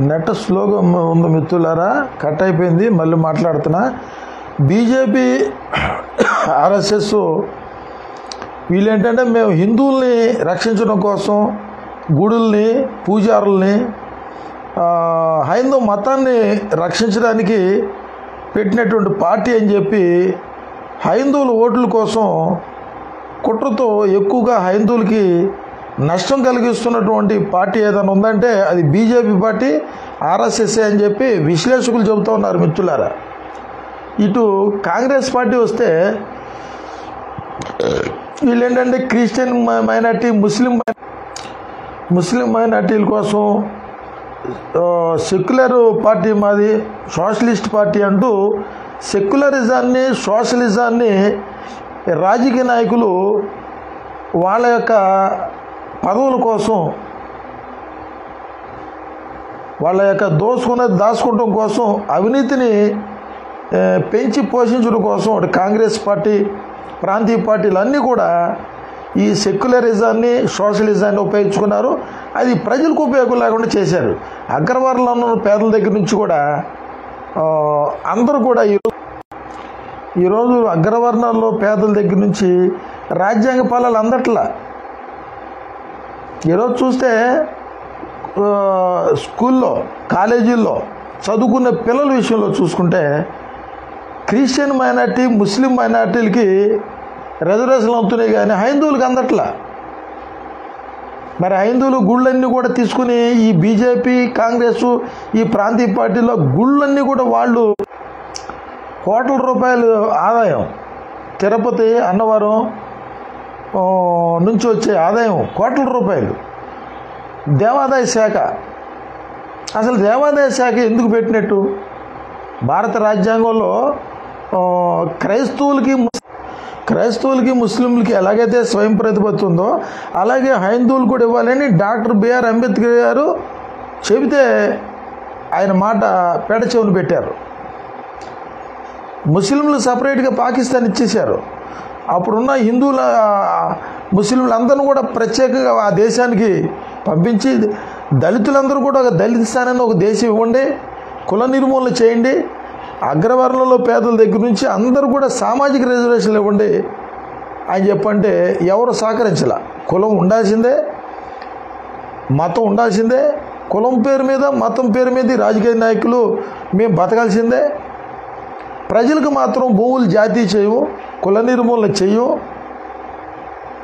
Net స్లోగా ఉంది మిత్రులారా, కట్ అయిపోయింది, మళ్ళీ మాట్లాడుతున్నా. బీజేపీ ఆర్ఎస్ఎస్ వీళ్ళేంటంటే మేము హిందువుల్ని రక్షించడం కోసం గుడుల్ని పూజారుల్ని హైందవ మతాన్ని రక్షించడానికి పెట్టినటువంటి పార్టీ అని చెప్పి హైందువుల ఓట్ల కోసం కుట్రతో ఎక్కువగా హైందువులకి నష్టం కలిగిస్తున్నటువంటి పార్టీ ఏదైనా ఉందంటే అది బీజేపీ పార్టీ, ఆర్ఎస్ఎస్ అని చెప్పి విశ్లేషకులు చెబుతూ ఉన్నారు మిత్రులారా. ఇటు కాంగ్రెస్ పార్టీ వస్తే వీళ్ళేంటంటే క్రిస్టియన్ మైనార్టీ, ముస్లిం మైనార్టీల కోసం సెక్యులర్ పార్టీ మాది, సోషలిస్ట్ పార్టీ అంటూ సెక్యులరిజాన్ని, సోషలిజాన్ని రాజకీయ నాయకులు వాళ్ళ యొక్క పదవుల కోసం, వాళ్ళ యొక్క దాచుకోవడం కోసం, అవినీతిని పెంచి పోషించడం కోసం అటు కాంగ్రెస్ పార్టీ, ప్రాంతీయ పార్టీలు అన్నీ కూడా ఈ సెక్యులరిజాన్ని, సోషలిజాన్ని ఉపయోగించుకున్నారు. అది ప్రజలకు ఉపయోగం లేకుండా చేశారు. అగ్రవర్ణంలో ఉన్న పేదల దగ్గర నుంచి కూడా అందరూ కూడా ఈరోజు అగ్రవర్ణాల్లో పేదల దగ్గర నుంచి రాజ్యాంగ ఫలాలు అందట్లా. ఈరోజు చూస్తే స్కూల్లో, కాలేజీల్లో చదువుకునే పిల్లల విషయంలో చూసుకుంటే క్రిస్టియన్ మైనార్టీ, ముస్లిం మైనార్టీలకి రిజర్వేషన్లు అవుతున్నాయి కానీ హైందువులకు అందట్లా. మరి హైందువులు గుళ్ళన్నీ కూడా తీసుకుని ఈ బీజేపీ, కాంగ్రెస్, ఈ ప్రాంతీయ పార్టీలో గుళ్ళన్నీ కూడా వాళ్ళు కోట్ల రూపాయలు ఆదాయం, తిరుపతి, అన్నవరం నుంచి వచ్చే ఆదాయం కోట్ల రూపాయలు. దేవాదాయ శాఖ, అసలు దేవాదాయ శాఖ ఎందుకు పెట్టినట్టు? భారత రాజ్యాంగంలో క్రైస్తవులకి ముస్లింలకి ఎలాగైతే స్వయం ప్రతిపత్తి ఉందో అలాగే హైందువులు కూడా ఇవ్వాలని డాక్టర్ బిఆర్ అంబేద్కర్ గారు చెబితే ఆయన మాట పెడ చెవులు పెట్టారు. ముస్లింలు సపరేట్గా పాకిస్తాన్ ఇచ్చేశారు. అప్పుడున్న హిందువుల, ముస్లింలందరినీ కూడా ప్రత్యేకంగా ఆ దేశానికి పంపించి దళితులందరూ కూడా ఒక దళిత స్థానాన్ని ఒక దేశం ఇవ్వండి, కుల నిర్మూలన చేయండి, అగ్రవర్ణంలో పేదల దగ్గర నుంచి అందరూ కూడా సామాజిక రిజర్వేషన్లు ఇవ్వండి అని చెప్పంటే ఎవరు సహకరించాల. కులం ఉండాల్సిందే, మతం ఉండాల్సిందే. కులం పేరు మీద, మతం పేరు మీద రాజకీయ నాయకులు మేము బతకాల్సిందే. ప్రజలకు మాత్రం భూములు జాతీయ చేయవు, కుల నిర్మూలన చేయవు,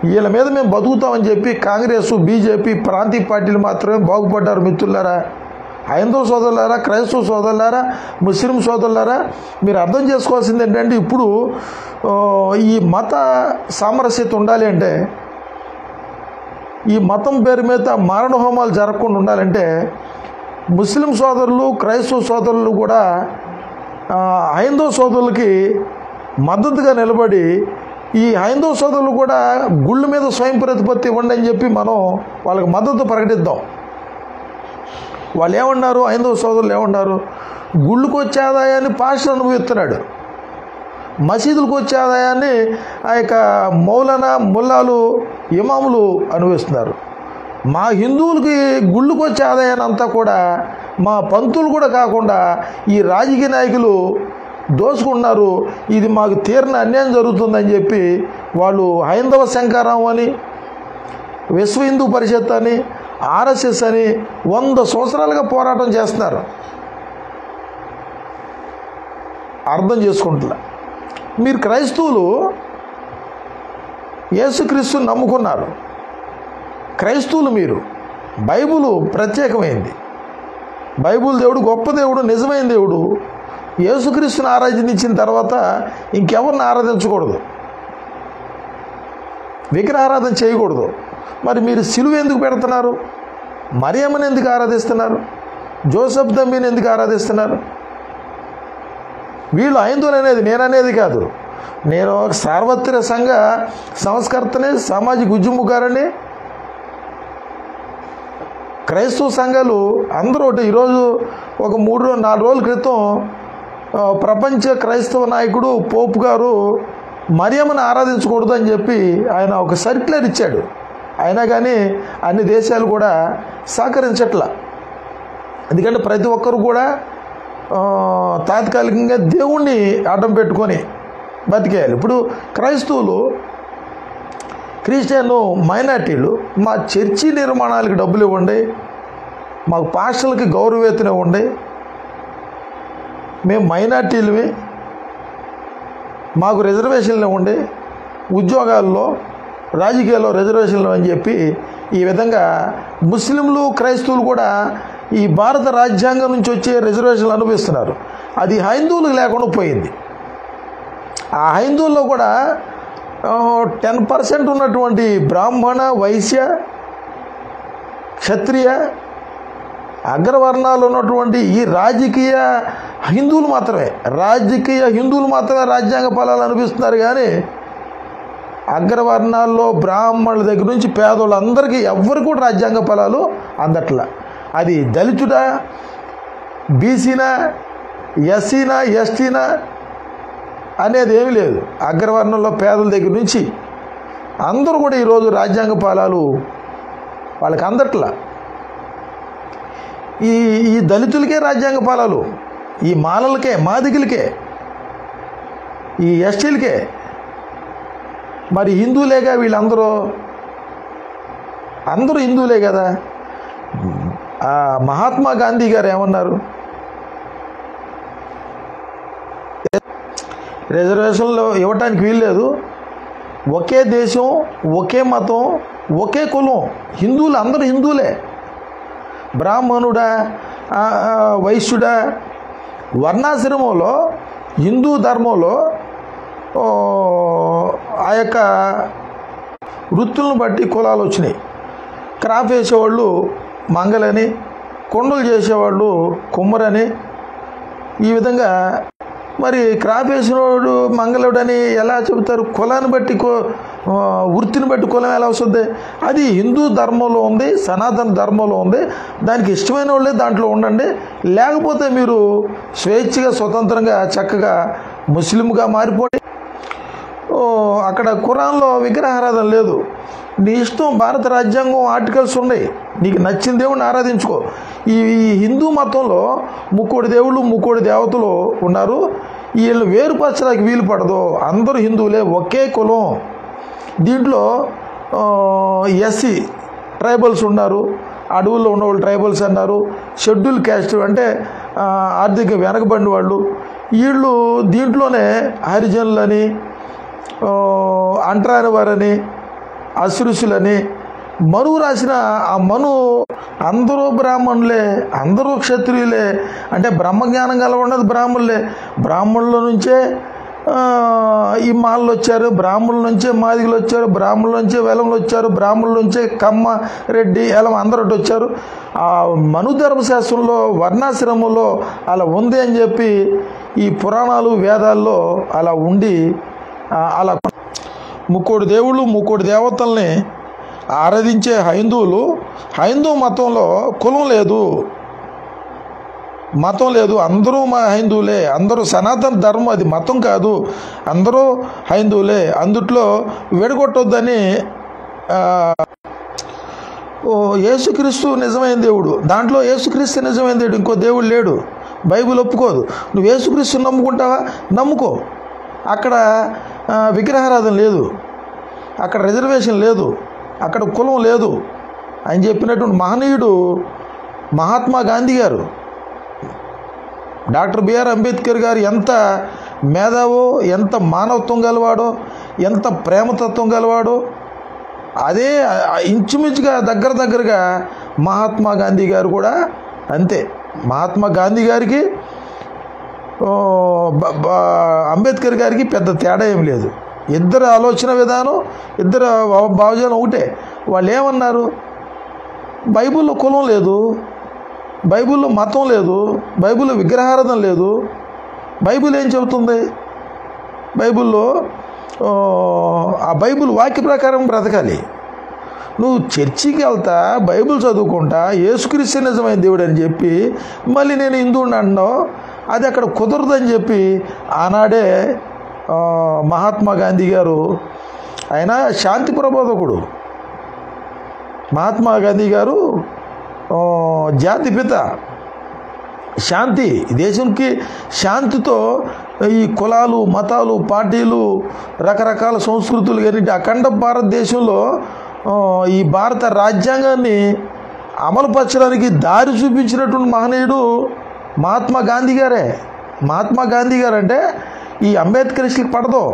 వీళ్ళ మీద మేము బతుకుతామని చెప్పి కాంగ్రెస్, బీజేపీ, ప్రాంతీయ పార్టీలు మాత్రమే బాగుపడ్డారు. మిత్రులారా, హైందవ సోదరులారా, క్రైస్తవ సోదరులారా, ముస్లిం సోదరులారా, మీరు అర్థం చేసుకోవాల్సింది ఏంటంటే ఇప్పుడు ఈ మత సామరస్యత ఉండాలి అంటే, ఈ మతం పేరు మీద మారణ హోమాలు జరగకుండా ఉండాలంటే ముస్లిం సోదరులు, క్రైస్తవ సోదరులు కూడా హైందవ సోదరులకి మద్దతుగా నిలబడి ఈ హైందవ సోదరులు కూడా గుళ్ళ మీద స్వయం ప్రతిపత్తి ఇవ్వండి అని చెప్పి మనం వాళ్ళకి మద్దతు ప్రకటిద్దాం. వాళ్ళు ఏమన్నారు, హైందవ సోదరులు ఏమన్నారు, గుళ్ళకు వచ్చే ఆదాయాన్ని పాస్టర్ అనుభవిస్తున్నాడు, మసీదులకు వచ్చే ఆదాయాన్ని ఆ యొక్క మౌలానా, ముల్లాలు, ఇమాములు అనుభవిస్తున్నారు. మా హిందువులకి గుళ్ళకు వచ్చే ఆదాయాన్ని అంతా కూడా మా పంతులు కూడా కాకుండా ఈ రాజకీయ నాయకులు దోచుకుంటున్నారు. ఇది మాకు తీరని అన్యాయం జరుగుతుందని చెప్పి వాళ్ళు హైందవ శంకరం అని, విశ్వ హిందూ పరిషత్ అని, ఆర్ఎస్ఎస్ అని 100 సంవత్సరాలుగా పోరాటం చేస్తున్నారు. అర్థం చేసుకుంటున్నా. మీరు క్రైస్తవులు యేసుక్రీస్తుని నమ్ముకున్నారు. క్రైస్తవులు మీరు, బైబుల్ ప్రత్యేకమైంది. బైబుల్ దేవుడు గొప్ప దేవుడు, నిజమైన దేవుడు. యేసుక్రీస్తుని ఆరాధించిన తర్వాత ఇంకెవరిని ఆరాధించకూడదు, విగ్రహారాధన చేయకూడదు. మరి మీరు సిలువ ఎందుకు పెడుతున్నారు? మరియమ్మని ఎందుకు ఆరాధిస్తున్నారు? జోసెఫ్ దంబిని ఎందుకు ఆరాధిస్తున్నారు? వీళ్ళు హైందువులు అనేది నేననేది కాదు. నేను సార్వత్రిక సంఘ సంస్కర్తని, సామాజిక ఉద్యమకారుని. క్రైస్తవ సంఘాలు అందరూ ఈరోజు ఒక 3-4 రోజుల క్రితం ప్రపంచ క్రైస్తవ నాయకుడు పోప్ గారు మరియమ్మని ఆరాధించకూడదు అని చెప్పి ఆయన ఒక సర్క్యులర్ ఇచ్చాడు. అయినా కానీ అన్ని దేశాలు కూడా సహకరించట్లా. ఎందుకంటే ప్రతి ఒక్కరు కూడా తాత్కాలికంగా దేవుణ్ణి అడ్డం పెట్టుకొని బతికేయాలి. ఇప్పుడు క్రైస్తవులు, క్రిస్టియన్ మైనార్టీలు మా చర్చి నిర్మాణాలకు డబ్బులు ఇవ్వండి, మాకు పాస్టర్లకి గౌరవవేతన ఇవ్వండి, మేము మైనార్టీలవి, మాకు రిజర్వేషన్లు ఇవ్వండి, ఉద్యోగాల్లో రాజకీయాల్లో రిజర్వేషన్లు అని చెప్పి ఈ విధంగా ముస్లింలు క్రైస్తవులు కూడా ఈ భారత రాజ్యాంగం నుంచి వచ్చే రిజర్వేషన్లు అనుభవిస్తున్నారు. అది హైందువులకు లేకుండా పోయింది. ఆ హైందువుల్లో కూడా 10% ఉన్నటువంటి బ్రాహ్మణ, వైశ్య, క్షత్రియ, అగ్రవర్ణాలు ఉన్నటువంటి ఈ రాజకీయ హిందువులు మాత్రమే రాజ్యాంగ ఫలాలు అనిపిస్తున్నారు. కానీ అగ్రవర్ణాల్లో బ్రాహ్మణుల దగ్గర నుంచి పేదోళ్ళందరికీ ఎవ్వరు కూడా రాజ్యాంగ ఫలాలు అందట్లా. అది దళితుడా, బీసీనా, ఎస్సీనా, ఎస్టీనా అనేది ఏమీ లేదు. అగ్రవర్ణంలో పేదల దగ్గర నుంచి అందరూ కూడా ఈరోజు రాజ్యాంగ ఫలాలు వాళ్ళకి అందట్లా. ఈ దళితులకే రాజ్యాంగ ఫలాలు, ఈ మాలలకే, మాదిగలకే, ఈ ఎస్టీలకే. మరి హిందువులేగా వీళ్ళందరూ, అందరూ హిందువులే కదా. మహాత్మా గాంధీ గారు ఏమన్నారు? రిజర్వేషన్లు ఇవ్వటానికి వీల్లేదు, ఒకే దేశం, ఒకే మతం, ఒకే కులం, హిందువులు అందరూ హిందువులే. బ్రాహ్మణుడా, వైశ్యుడా, వర్ణాశ్రమంలో హిందూ ధర్మంలో ఆ యొక్క వృత్తులను బట్టి కులాలు వచ్చినాయి. క్రాప్ వేసేవాళ్ళు మంగలని, కొండలు చేసేవాళ్ళు కుమ్మరని, ఈ విధంగా. మరి క్రాప్ వేసినవాడు మంగళుడని ఎలా చెబుతారు? కులాన్ని బట్టి, వృత్తిని బట్టి కులం ఎలా వస్తుంది? అది హిందూ ధర్మంలో ఉంది, సనాతన ధర్మంలో ఉంది. దానికి ఇష్టమైన వాళ్ళే దాంట్లో ఉండండి, లేకపోతే మీరు స్వేచ్ఛగా స్వతంత్రంగా చక్కగా ముస్లింగా మారిపోండి. అక్కడ ఖురాన్లో విగ్రహారాధన లేదు. నీ ఇష్టం, భారత రాజ్యాంగం ఆర్టికల్స్ ఉన్నాయి, నీకు నచ్చిన దేవుడిని ఆరాధించుకో. ఈ హిందూ మతంలో ముక్కోడి దేవుళ్ళు, ముక్కోడి దేవతలు ఉన్నారు. వీళ్ళు వేరుపరచడానికి వీలు పడదు. అందరూ హిందువులే, ఒకే కులం. దీంట్లో ఎస్సీ ట్రైబల్స్ ఉన్నారు, అడవుల్లో ఉన్నవాళ్ళు ట్రైబల్స్ అన్నారు, షెడ్యూల్ క్యాస్ట్ అంటే ఆర్థిక వెనకబడిన వాళ్ళు, వీళ్ళు దీంట్లోనే హరిజనులని, అంటరాని వారని, అస్పృశ్యులని, మను రాసిన ఆ మను అందరూ బ్రాహ్మణులే, అందరూ క్షత్రియులే. అంటే బ్రహ్మజ్ఞానం గలవన్నది బ్రాహ్మణులే. బ్రాహ్మణుల నుంచే ఈ మాలలు వచ్చారు, బ్రాహ్మణుల నుంచే మాదిగలు వచ్చారు, బ్రాహ్మణుల నుంచే వెలంలు వచ్చారు, బ్రాహ్మణుల నుంచే కమ్మ, రెడ్డి, ఎలం అందరూ వచ్చారు. ఆ మను ధర్మశాస్త్రంలో వర్ణాశ్రమంలో అలా ఉంది అని చెప్పి ఈ పురాణాలు వేదాల్లో అలా ఉండి అలా ముక్కోడి దేవుళ్ళు, ముక్కోడి దేవతల్ని ఆరాధించే హైందువులు, హైందూ మతంలో కులం లేదు, మతం లేదు, అందరూ మా హైందువులే, అందరూ సనాతన ధర్మం, అది మతం కాదు, అందరూ హైందువులే, అందుట్లో విడగొట్టొద్దని. యేసుక్రీస్తు నిజమైన దేవుడు, దాంట్లో యేసుక్రీస్తు నిజమైన దేవుడు, ఇంకో దేవుడు లేడు. బైబిల్ ఒప్పుకోదు. నువ్వు యేసుక్రీస్తుని నమ్ముకుంటావా? నమ్ముకో. అక్కడ విగ్రహారాధన లేదు, అక్కడ రిజర్వేషన్ లేదు, అక్కడ కులం లేదు అని చెప్పినటువంటి మహనీయుడు మహాత్మా గాంధీ గారు. డాక్టర్ బిఆర్ అంబేద్కర్ గారు ఎంత మేధావో, ఎంత మానవత్వం గలవాడో, ఎంత ప్రేమతత్వం గలవాడో, అదే ఇంచుమించుగా దగ్గరగా మహాత్మా గాంధీ గారు కూడా అంతే. మహాత్మా గాంధీ గారికి అంబేద్కర్ గారికి పెద్ద తేడా ఏం లేదు. ఇద్దరు ఆలోచన విధానం, ఇద్దరు భావజాలం ఒకటే. వాళ్ళు ఏమన్నారు? బైబిల్లో కులం లేదు, బైబిల్లో మతం లేదు, బైబిల్లో విగ్రహారాధన లేదు. బైబిల్ ఏం చెబుతుంది? బైబిల్లో ఆ బైబిల్ వాక్య ప్రకారం బ్రతకాలి. నువ్వు చర్చికి వెళ్తా, బైబిల్ చదువుకుంటా, యేసుక్రీస్తు నిజమైన దేవుడు అని చెప్పి మళ్ళీ నేను హిందువుని అంటున్నావు, అది అక్కడ కుదరదని చెప్పి ఆనాడే మహాత్మా గాంధీ గారు, ఆయన శాంతి ప్రబోధకుడు. మహాత్మా గాంధీ గారు జాతిపిత, శాంతి, దేశంకి శాంతితో ఈ కులాలు, మతాలు, పార్టీలు, రకరకాల సంస్కృతులు కానీ అఖండ భారతదేశంలో ఈ భారత రాజ్యాంగాన్ని అమలుపరచడానికి దారి చూపించినటువంటి మహనీయుడు మహాత్మా గాంధీ గారే. మహాత్మా గాంధీ గారు అంటే ఈ అంబేద్కరిస్టులకు పడదు,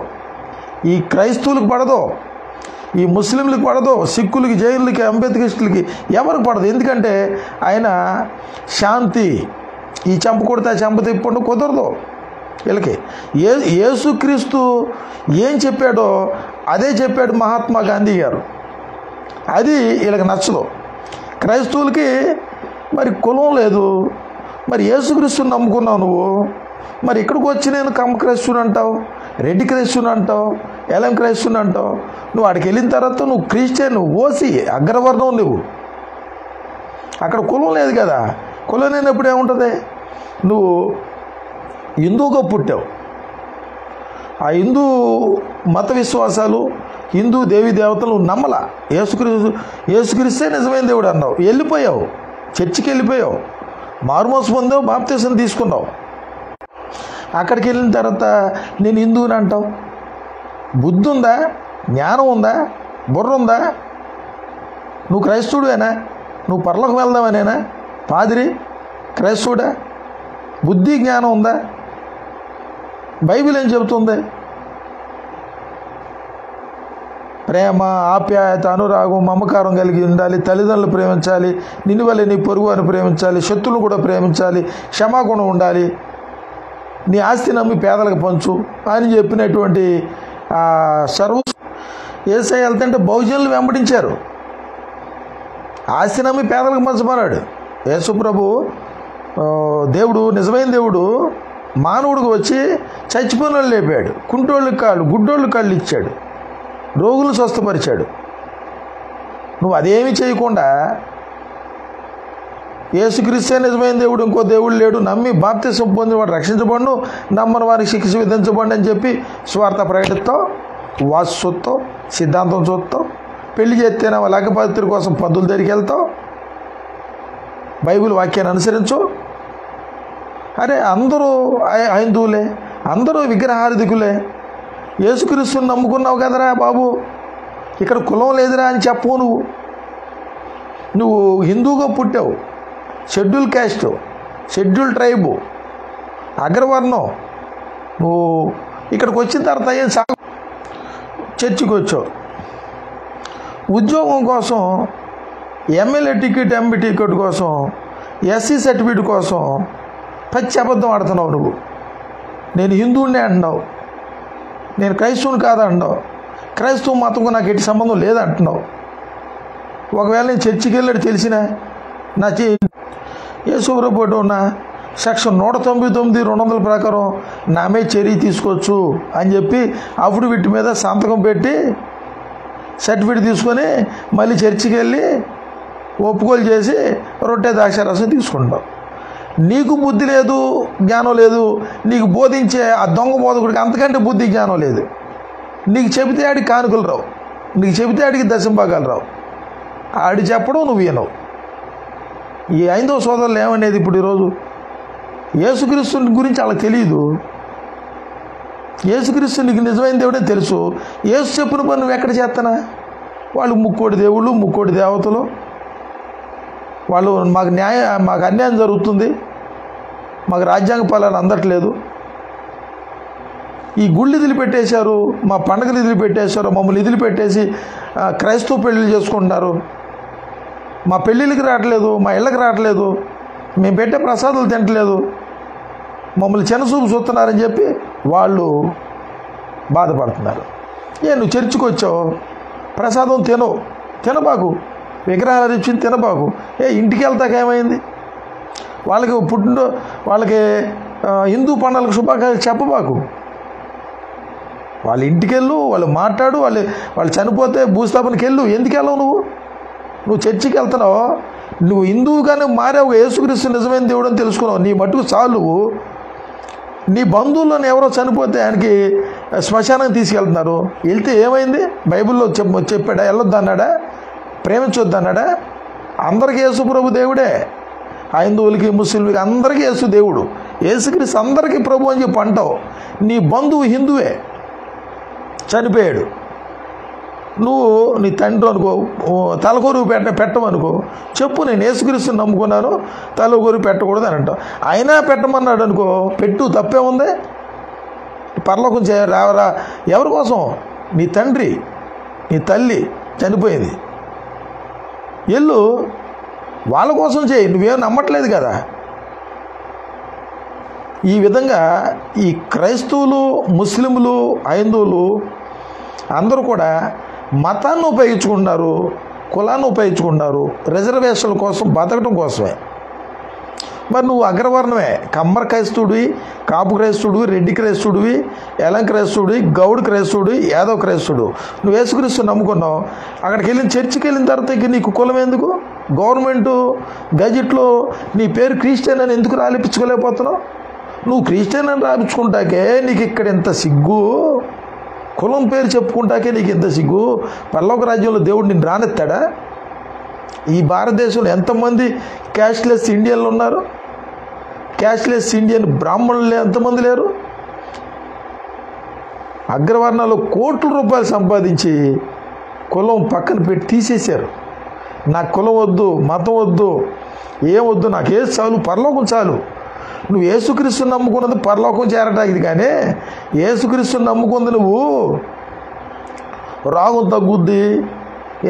ఈ క్రైస్తవులకు పడదు, ఈ ముస్లింలకు పడదు, సిక్కులకి, జైన్లకి, అంబేద్కరిస్టులకి ఎవరికి పడదు. ఎందుకంటే ఆయన శాంతి, ఈ చెంప కొడితే ఆ చెంప తిప్పకుండా కుదరదు వీళ్ళకి. యేసుక్రీస్తు ఏం చెప్పాడో అదే చెప్పాడు మహాత్మా గాంధీ గారు. అది వీళ్ళకి నచ్చదు. క్రైస్తవులకి మరి కులం లేదు, మరి యేసుక్రీస్తుని నమ్ముకున్నావు నువ్వు, మరి ఇక్కడికి వచ్చి నేను కమ్మ క్రైస్తవుని అంటావు, రెడ్డి క్రైస్తవుని అంటావు, ఎలం క్రైస్తవుని అంటావు. నువ్వు అక్కడికి వెళ్ళిన తర్వాత నువ్వు క్రిస్టియన్, ఓసి, అగ్రవర్ణం నువ్వు. అక్కడ కులం లేదు కదా. కులం లేనప్పుడు ఏముంటుంది? నువ్వు హిందూగా పుట్టావు, ఆ హిందూ మత విశ్వాసాలు, హిందూ దేవీ దేవతలు నమ్మల. యేసుక్రీస్తే నిజమైన దేవుడు అన్నావు, వెళ్ళిపోయావు, చర్చికి వెళ్ళిపోయావు, మారుమోసు పొందావు, బాప్తిసం తీసుకున్నావు. అక్కడికి వెళ్ళిన తర్వాత నేను హిందువుని అంటావు. బుద్ధి ఉందా? జ్ఞానం ఉందా? బుర్ర ఉందా? నువ్వు క్రైస్తవుడేనా? నువ్వు పరలోకం వెళ్దామనేనా? పాదిరి క్రైస్తవుడా? బుద్ధి జ్ఞానం ఉందా? బైబిల్ ఏం చెబుతుంది? ప్రేమ, ఆప్యాయత, అనురాగం, మమకారం కలిగి ఉండాలి, తల్లిదండ్రులు ప్రేమించాలి, నిన్ను వల్లే నీ పొరుగు అని ప్రేమించాలి, శత్రువులు కూడా ప్రేమించాలి, క్షమాగుణం ఉండాలి, నీ ఆస్తి నమ్మి పేదలకు పంచు అని చెప్పినటువంటి సర్వ యేసయ్య వెళ్తుంటే బహుజనులు వెంబడించారు. ఆస్తి నమ్మి పేదలకు పంచమన్నాడు. యేసు ప్రభు దేవుడు, నిజమైన దేవుడు మానవుడికి వచ్చి చచ్చిపోయిన వాళ్ళు లేపాడు, కుంటోళ్ళకి కాళ్ళు, గుడ్డోళ్ళకి కళ్ళు ఇచ్చాడు, రోగులను స్వస్థపరిచాడు. నువ్వు అదేమి చేయకుండా యేసుక్రీస్తే నిజమైన దేవుడు, ఇంకో దేవుడు లేడు, నమ్మి బాప్తిసం పొందిన వాడు రక్షించబడు, నమ్మని వారికి శిక్ష విధించబడి అని చెప్పి స్వార్థ ప్రకటిస్తావు, వాసు చూస్తావు, సిద్ధాంతం చూస్తావు, పెళ్లి చేస్తేనే లగ్గపత్రి కోసం పద్దుల దగ్గరికి వెళ్తావు, బైబిల్ వాక్యాన్ని అనుసరించు. అరే అందరూ హైందువులే, అందరూ విగ్రహారాధికులే, యేసుక్రీస్తుని నమ్ముకున్నావు కదరా బాబు, ఇక్కడ కులం లేదురా అని చెప్పవు. నువ్వు హిందూగా పుట్టావు, షెడ్యూల్ క్యాస్ట్, షెడ్యూల్ ట్రైబు, అగ్రవర్ణం. నువ్వు ఇక్కడికి వచ్చిన తర్వాత ఏం చర్చికి వచ్చావు, ఉద్యోగం కోసం, ఎమ్మెల్యే టికెట్, ఎంపీ టికెట్ కోసం, ఎస్సీ సర్టిఫికేట్ కోసం పచ్చి అబద్ధం ఆడుతున్నావు. నువ్వు నేను హిందువునే అంటున్నావు, నేను క్రైస్తవుని కాదంటున్నావు, క్రైస్తవ మతంకు నాకు ఎట్టి సంబంధం లేదంటున్నావు. ఒకవేళ నేను చర్చికి వెళ్ళాడు తెలిసినా నా యేసుప్రభు ఉన్న సెక్షన్ 199(200) ప్రకారం నామే చర్య తీసుకోవచ్చు అని చెప్పి అఫిడవిట్ మీద సంతకం పెట్టి సర్టిఫికేట్ తీసుకొని మళ్ళీ చర్చికి వెళ్ళి ఒప్పుకోలు చేసి రొట్టె ద్రాక్షారసం తీసుకుంటావు. నీకు బుద్ధి లేదు, జ్ఞానం లేదు. నీకు బోధించే ఆ దొంగ బోధకుడికి అంతకంటే బుద్ధి జ్ఞానం లేదు. నీకు చెబితే ఆడికి కానుకలు రావు, నీకు చెబితే ఆడికి దశంభాగాలు రావు. ఆడి చెప్పడం నువ్వు వినవు. ఈ ఐదవ సోదరులు ఏమనేది ఇప్పుడు ఈరోజు యేసుక్రీస్తుని గురించి వాళ్ళకి తెలియదు. యేసుక్రీస్తు నీకు నిజమైన దేవుడే తెలుసు. యేసు చెప్పిన పని నువ్వు ఎక్కడ చేస్తానా? వాళ్ళు ముక్కోటి దేవుళ్ళు, ముక్కోటి దేవతలు, వాళ్ళు మాకు అన్యాయం జరుగుతుంది, మాకు రాజ్యాంగ పాలన అందట్లేదు, ఈ గుళ్ళు వదిలిపెట్టేశారు, మా పండుగలు వదిలిపెట్టేశారు, మమ్మల్ని వదిలిపెట్టేసి క్రైస్తవ పెళ్ళిళ్ళు చేసుకుంటున్నారు, మా పెళ్ళిళ్ళకి రావట్లేదు, మా ఇళ్ళకి రావట్లేదు, మేము పెట్టే ప్రసాదాలు తినట్లేదు, మమ్మల్ని చిన్నచూపు చూస్తున్నారని చెప్పి వాళ్ళు బాధపడుతున్నారు. నువ్వు చర్చికి వచ్చావు, ప్రసాదం తినబాకు, విగ్రహాలు ఇచ్చింది తినబాకు. ఇంటికి వెళ్తాక ఏమైంది? వాళ్ళకి హిందూ పండుగలకు శుభాకాంక్షలు చెప్పబాకు. వాళ్ళ ఇంటికి వెళ్ళు, వాళ్ళు మాట్లాడు, వాళ్ళు చనిపోతే భూస్థాపనకి వెళ్ళు. ఎందుకు వెళ్ళవు? నువ్వు చర్చికి వెళ్తున్నావు, నువ్వు హిందువుగానే మారావు, యేసుక్రీస్తు నిజమైన దేవుడు అని తెలుసుకున్నావు, నీ మట్టుకు చాలు. నీ బంధువులను ఎవరో చనిపోతే ఆయనకి శ్మశానం తీసుకెళ్తున్నారు, వెళ్తే ఏమైంది? బైబిల్లో చెప్పాడా? వెళ్ళొద్దు అన్నాడా? ప్రేమించొద్దు అన్నాడా? అందరికీ యేసు ప్రభు దేవుడే, హైందువులకి ముస్లింలకి అందరికీ యేసు దేవుడు, యేసుక్రీస్తు అందరికీ ప్రభు అని చెప్పి అంటావు. నీ బంధువు హిందువే, చనిపోయాడు, నువ్వు నీ తండ్రి అనుకో తలకొరువు పెట్టమనుకో, చెప్పు నేను యేసుక్రీస్తుని నమ్ముకున్నాను తలకొరువు పెట్టకూడదు అని అంటావు. అయినా పెట్టమన్నాడు అనుకో, పెట్టు, తప్పే ఉంది. పరలోకం రావరా ఎవరి కోసం? నీ తండ్రి నీ తల్లి చనిపోయింది, ఎల్లు వాళ్ళ కోసం చేయి, నువ్వేం నమ్మట్లేదు కదా. ఈ విధంగా ఈ క్రైస్తవులు, ముస్లింలు, హైందువులు అందరూ కూడా మతాన్ని ఉపయోగించుకుంటున్నారు, కులాన్ని ఉపయోగించుకుంటున్నారు, రిజర్వేషన్ల కోసం, బతకడం కోసమే. మరి నువ్వు అగ్రవర్ణమే, కమ్మర క్రైస్తవుడివి, కాపు క్రైస్తవుడివి, రెడ్డి క్రైస్తవుడివి, ఎలం క్రైస్తవుడివి, గౌడ్ క్రైస్తవుడివి, యాదవ్ క్రైస్తవుడు, నువ్వు యేసుక్రీస్తు నమ్ముకున్నావు. అక్కడికి వెళ్ళిన చర్చికి వెళ్ళిన తర్వాత ఇంక నీకు కులం ఎందుకు? గవర్నమెంటు గజెట్లో నీ పేరు క్రిస్టియన్ అని ఎందుకు రాలిపించుకోలేకపోతున్నావు? నువ్వు క్రిస్టియన్ అని రాపించుకుంటాకే నీకు ఇక్కడ ఎంత సిగ్గు, కులం పేరు చెప్పుకుంటాకే నీకు ఎంత సిగ్గు. పరలోక రాజ్యంలో దేవుడు నిన్ను రానెత్తాడా? ఈ భారతదేశంలో ఎంతమంది క్యాష్లెస్ ఇండియన్లు ఉన్నారు? క్యాష్లెస్ ఇండియన్ బ్రాహ్మణులు ఎంతమంది లేరు? అగ్రవర్ణాలు కోట్ల రూపాయలు సంపాదించి కులం పక్కన పెట్టి తీసేశారు. నాకు కులం వద్దు, మతం వద్దు, ఏం వద్దు, నాకు ఏది చాలు, పరలోకం చాలు. నువ్వు యేసుక్రీస్తుని నమ్ముకున్నది పరలోకం చేరటానికి, కానీ యేసుక్రీస్తుని నమ్ముకుంది నువ్వు రోగం తగ్గుద్ది,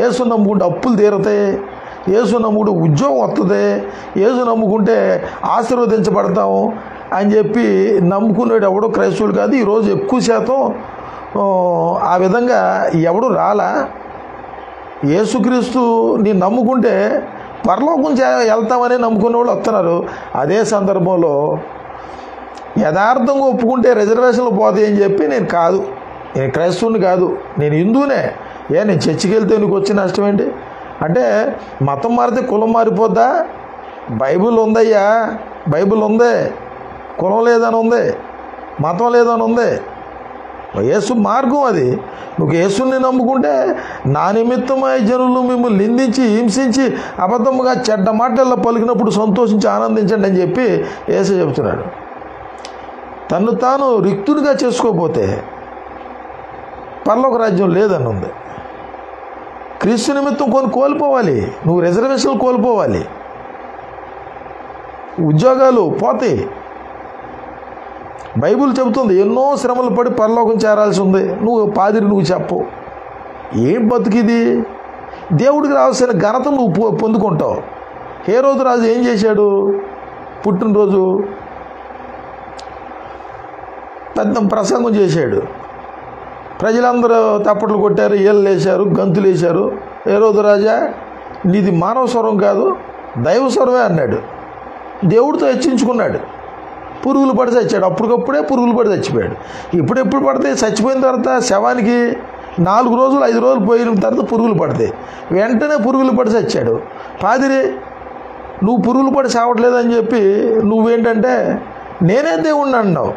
యేసు నమ్ముకుంటే అప్పులు తీరతాయి, యేసు నమ్ముకుంటే ఉద్యోగం వస్తుంది, యేసు నమ్ముకుంటే ఆశీర్వదించబడతాము అని చెప్పి నమ్ముకునేడు ఎవడో క్రైస్తవుడు కాదు. ఈరోజు ఎక్కువ శాతం ఆ విధంగా ఎవడు రాలా. యేసుక్రీస్తు నీ నమ్ముకుంటే పరలోకం వెళ్తామని నమ్ముకునే వాళ్ళు వస్తున్నారు. అదే సందర్భంలో యథార్థంగా ఒప్పుకుంటే రిజర్వేషన్లు పోతాయి అని చెప్పి నేను కాదు, నేను క్రైస్తవుని కాదు, నేను హిందూనే. నేను చర్చికి వెళ్తే నీకు వచ్చే నష్టం ఏంటి? అంటే మతం మారితే కులం మారిపోద్దా? బైబిల్ ఉందయ్యా, బైబిల్ ఉంది, కులం లేదని ఉంది, మతం లేదని ఉంది. యేసు మార్గం అది. నువ్వు యేసుని నమ్ముకుంటే నా నిమిత్తమై జనులు మిమ్మల్ని నిందించి, హింసించి, అబద్ధముగా చెడ్డ మాటల్లో పలికినప్పుడు సంతోషించి ఆనందించండి అని చెప్పి యేసు చెబుతున్నాడు. తను తాను రిక్తునిగా చేసుకోకపోతే పరలోక రాజ్యం లేదని ఉంది. క్రీస్తు నిమిత్తం కొన్ని కోల్పోవాలి, నువ్వు రిజర్వేషన్లు కోల్పోవాలి, ఉద్యోగాలు పోతాయి. బైబిల్ చెబుతుంది ఎన్నో శ్రమలు పడి పరలోకం చేరాల్సి ఉంది. నువ్వు పాదిరి, నువ్వు చెప్పు, ఏం బతుకిది? దేవుడికి రావాల్సిన ఘనత నువ్వు పొందుకుంటావు. హేరోదు రాజు ఏం చేశాడు? పుట్టినరోజు పెద్ద ప్రసంగం చేశాడు, ప్రజలందరూ తప్పట్లు కొట్టారు, ఏళ్ళు వేశారు, గంతులు వేశారు. హేరోదు రాజా, నీది మానవ స్వరం కాదు, దైవ స్వరమే అన్నాడు. దేవుడితో హెచ్చించుకున్నాడు. పురుగులు పడి చచ్చాడు, అప్పటికప్పుడే పురుగులు పడి చచ్చిపోయాడు. ఎప్పుడు పడితే చచ్చిపోయిన తర్వాత శవానికి 4 రోజులు 5 రోజులు పోయిన తర్వాత పురుగులు పడతాయి, వెంటనే పురుగులు పడి చచ్చాడు. పాదిరి, నువ్వు పురుగులు పడి చావట్లేదని చెప్పి నువ్వేంటంటే నేనే దేవుణ్ణి అన్నావు,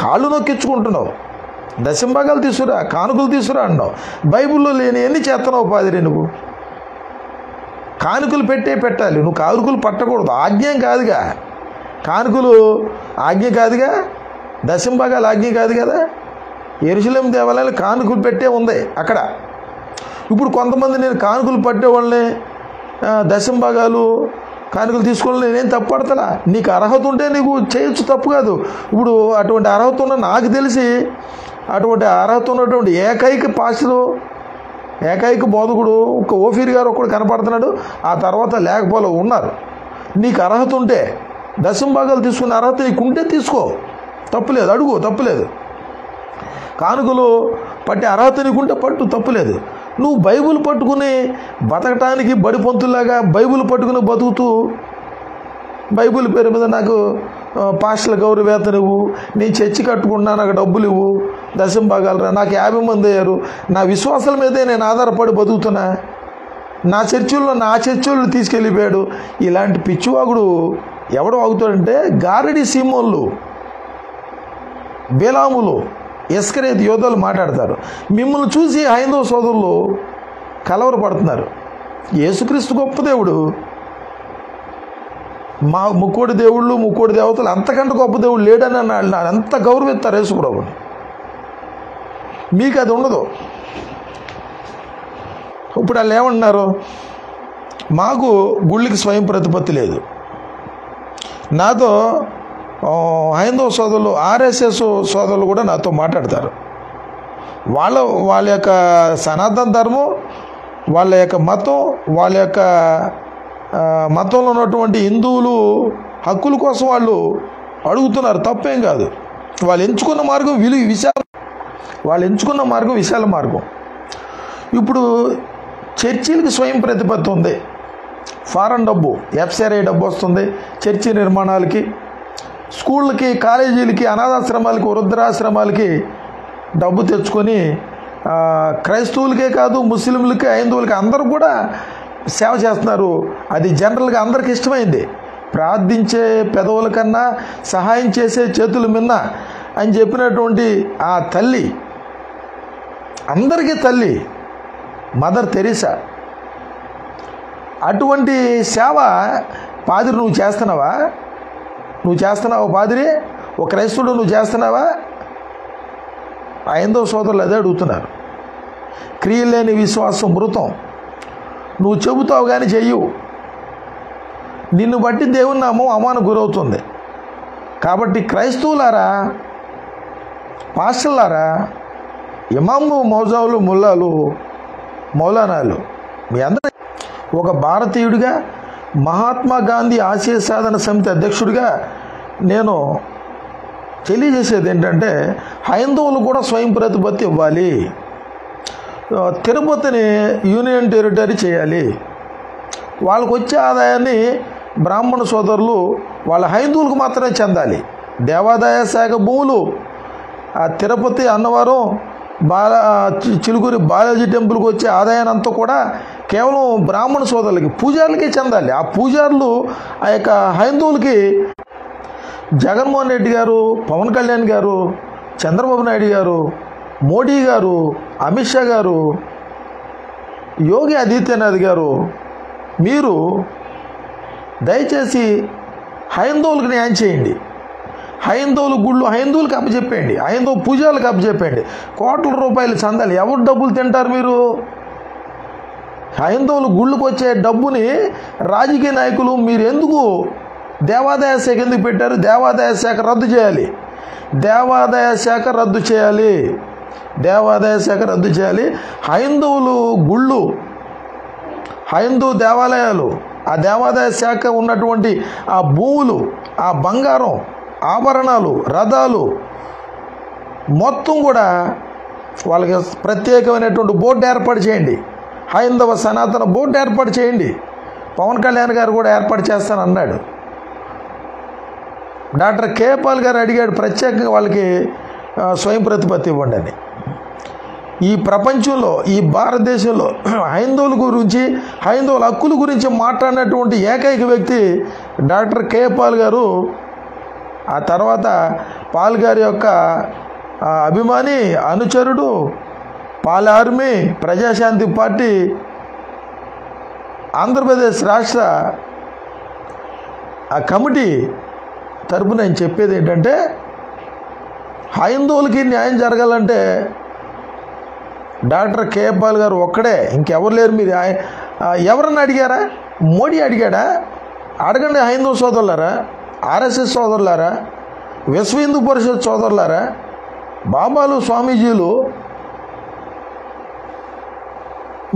కాళ్ళు నొక్కించుకుంటున్నావు, దశంభాగాలు తీసుకురా, కానుకలు తీసుకురా అన్నావు. బైబిల్లో లేని ఎన్ని చేస్తున్నావు పాదిరి? నువ్వు కానుకలు పెట్టాలి, నువ్వు కానుకలు పట్టకూడదు, ఆజ్ఞం కాదుగా. కానుకలు ఆజ్ఞ కాదుగా, దశంభాగాలు ఆజ్ఞ కాదు కదా. యెరూషలేము దేవాలయాలు కానుకలు పెట్టే ఉంది అక్కడ. ఇప్పుడు కొంతమంది నేను కానుకలు పట్టేవాళ్ళని, దశంభాగాలు కానుకలు తీసుకోవాలి, నేనేం తప్పు పడతా. నీకు అర్హత ఉంటే నీకు చేయొచ్చు, తప్పు కాదు. ఇప్పుడు అటువంటి అర్హత ఉన్న, నాకు తెలిసి అటువంటి అర్హత ఉన్నటువంటి ఏకైక పాస్టరు, ఏకైక బోధకుడు ఒక ఓఫీర్ గారు ఒకడు కనపడుతున్నాడు. ఆ తర్వాత లేకపోలే ఉన్నారు. నీకు అర్హత ఉంటే దశంభాగాలు తీసుకునే అర్హత నీకుంటే తీసుకో, తప్పులేదు, అడుగు, తప్పులేదు. కానుకలు పట్టే అర్హత నీకుంటే పట్టు, తప్పులేదు. నువ్వు బైబిల్ పట్టుకుని బతకటానికి బడి పొంతులాగా బైబిల్ పట్టుకుని బతుకుతూ, బైబిల్ పేరు మీద నాకు పాస్టర్ల గౌరవేతన ఇవ్వు, నేను చర్చి కట్టుకున్నా, నాకు డబ్బులు ఇవ్వు, దశంభాగాలు రా, నాకు 50 మంది అయ్యారు, నా విశ్వాసాల మీదే నేను ఆధారపడి బతుకుతున్నా, నా చర్చిల్లో తీసుకెళ్ళిపోయాడు. ఇలాంటి పిచ్చివాగుడు ఎవడు వాగుతాడంటే గారడి సీమోళ్ళు, బేలాములు, ఇస్కరేతు యోధాలు మాట్లాడతారు. మిమ్మల్ని చూసి హైందవ సోదరులు కలవరపడుతున్నారు. యేసుక్రీస్తు గొప్ప దేవుడు, మా ముక్కోడి దేవుళ్ళు ముక్కోడి దేవతలు అంతకంటే గొప్ప దేవుడు లేడని అన్నాడు. అంత గౌరవిస్తారు యేసుప్రభుని. మీకు అది ఉండదు. ఇప్పుడు వాళ్ళు ఏమంటున్నారు, మాకు గుళ్ళకి స్వయం ప్రతిపత్తి లేదు. నాతో హైందవ సోదరులు, ఆర్ఎస్ఎస్ సోదరులు కూడా నాతో మాట్లాడతారు. వాళ్ళ యొక్క సనాతన ధర్మం, వాళ్ళ యొక్క మతం, వాళ్ళ యొక్క మతంలో ఉన్నటువంటి హిందువులు హక్కుల కోసం వాళ్ళు అడుగుతున్నారు. తప్పేం కాదు. వాళ్ళు ఎంచుకున్న మార్గం విశాల మార్గం. ఇప్పుడు చర్చీలకి స్వయం ప్రతిపత్తి ఉంది. ఫారెన్ డబ్బు, ఎఫ్సిఆర్ఐ డబ్బు వస్తుంది చర్చి నిర్మాణాలకి, స్కూళ్ళకి, కాలేజీలకి, అనాథాశ్రమాలకి, వృద్ధాశ్రమాలకి డబ్బు తెచ్చుకొని క్రైస్తవులకే కాదు ముస్లింలకి, హైందువులకి అందరూ కూడా సేవ చేస్తున్నారు. అది జనరల్గా అందరికి ఇష్టమైంది. ప్రార్థించే పెదవుల కన్నా సహాయం చేసే చేతుల మిన్న అని చెప్పినటువంటి ఆ తల్లి, అందరికీ తల్లి మదర్ తెరీసా. అటువంటి సేవ పాదిరి నువ్వు చేస్తున్నావా? పాదిరి ఒక క్రైస్తవుడు నువ్వు చేస్తున్నావా? హైందవ సోదరులు అదే అడుగుతున్నారు. క్రియలు లేని విశ్వాసం మృతం. నువ్వు చెబుతావు కానీ చెయ్యవు. నిన్ను బట్టి దేవుని నామం అవమానం గురవుతుంది. కాబట్టి క్రైస్తవులారా, పాస్టర్లారా, ఇమాము, మౌజావులు, ముల్లాలు, మౌలానాలు, మీ అందరూ ఒక భారతీయుడిగా, మహాత్మా గాంధీ ఆశయ సాధన సమితి అధ్యక్షుడిగా నేను తెలియజేసేది ఏంటంటే, హైందవులు కూడా స్వయం ప్రతిపత్తి ఇవ్వాలి. తిరుపతిని యూనియన్ టెరిటరీ చేయాలి. వాళ్ళకు వచ్చే ఆదాయాన్ని బ్రాహ్మణ సోదరులు వాళ్ళ హైందువులకు మాత్రమే చెందాలి. దేవాదాయ శాఖ భూములు ఆ తిరుపతి, అన్నవరం, చిలుకూరి బాలాజీ టెంపుల్కి వచ్చే ఆదాయాన్ని అంతా కూడా కేవలం బ్రాహ్మణ సోదరులకి, పూజారులకే చెందాలి. ఆ పూజారులు ఆ యొక్క హైందువులకి జగన్మోహన్ రెడ్డి గారు, పవన్ కళ్యాణ్ గారు, చంద్రబాబు నాయుడు గారు, మోడీ గారు, అమిత్ షా గారు, యోగి ఆదిత్యనాథ్ గారు, మీరు దయచేసి హైందవులకు న్యాయం చేయండి. హైందవుల గుళ్ళు హైందవులకు అప్పచెప్పండి. హైందవ పూజలకు అప్పచెప్పండి. కోట్ల రూపాయలు చందాలి. ఎవరు డబ్బులు తింటారు మీరు? హైందవుల గుళ్ళకు వచ్చే డబ్బుని రాజకీయ నాయకులు మీరు ఎందుకు దేవాదాయ శాఖ ఎందుకు పెట్టారు? దేవాదాయ శాఖ రద్దు చేయాలి. దేవాదాయ శాఖ రద్దు చేయాలి. హైందవులు గుళ్ళు, హైందవ దేవాలయాలు, ఆ దేవాదాయ శాఖ ఉన్నటువంటి ఆ భూములు, ఆ బంగారం, ఆభరణాలు, రథాలు మొత్తం కూడా వాళ్ళకి ప్రత్యేకమైనటువంటి బోర్డు ఏర్పాటు చేయండి. హైందవ సనాతన బోర్డు ఏర్పాటు చేయండి. పవన్ కళ్యాణ్ గారు కూడా ఏర్పాటు చేస్తానన్నాడు. డాక్టర్ కేపాల్ గారు అడిగాడు ప్రత్యేకంగా వాళ్ళకి స్వయం ప్రతిపత్తి ఇవ్వండి అని. ఈ ప్రపంచంలో, ఈ భారతదేశంలో హైందవుల గురించి, హైందవుల హక్కుల గురించి మాట్లాడినటువంటి ఏకైక వ్యక్తి డాక్టర్ కేపాల్ గారు. ఆ తర్వాత పాల్ గారి యొక్క అభిమాని, అనుచరుడు, పాల్ ఆర్మీ, ప్రజాశాంతి పార్టీ, ఆంధ్రప్రదేశ్ రాష్ట్ర ఆ కమిటీ తరపున నేను చెప్పేది ఏంటంటే, హైందవులకి న్యాయం జరగాలంటే డాక్టర్ కేపాల్ గారు ఒక్కడే, ఇంకెవరు లేరు. మీరు ఎవరన్నా అడిగారా? మోడీ అడిగాడా? అడగండి. హైందవ సోదరులారా, ఆర్ఎస్ఎస్ సోదరులారా, విశ్వ హిందూ పరిషత్ సోదరులారా, బాబాలు, స్వామీజీలు,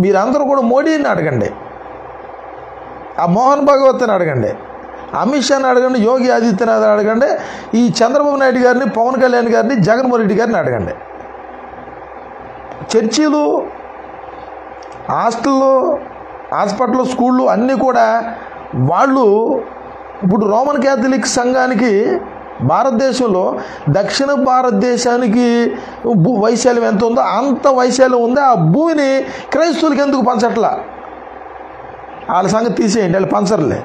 మీరందరూ కూడా మోడీని అడగండి. ఆ మోహన్ భాగవత్ని అడగండి. అమిత్ షాని అడగండి. యోగి ఆదిత్యనాథ్ అడగండి. ఈ చంద్రబాబు నాయుడు గారిని, పవన్ కళ్యాణ్ గారిని, జగన్మోహన్ రెడ్డి గారిని అడగండి. చర్చీలు, హాస్పిటల్, స్కూళ్ళు అన్నీ కూడా వాళ్ళు ఇప్పుడు రోమన్ క్యాథలిక్ సంఘానికి భారతదేశంలో, దక్షిణ భారతదేశానికి వైశాల్యం ఎంత ఉందో అంత వైశాల్యం ఉంది. ఆ భూమిని క్రైస్తవులకి ఎందుకు పంచట్లా? వాళ్ళ సంగతి తీసేయండి, వాళ్ళు పంచర్లే.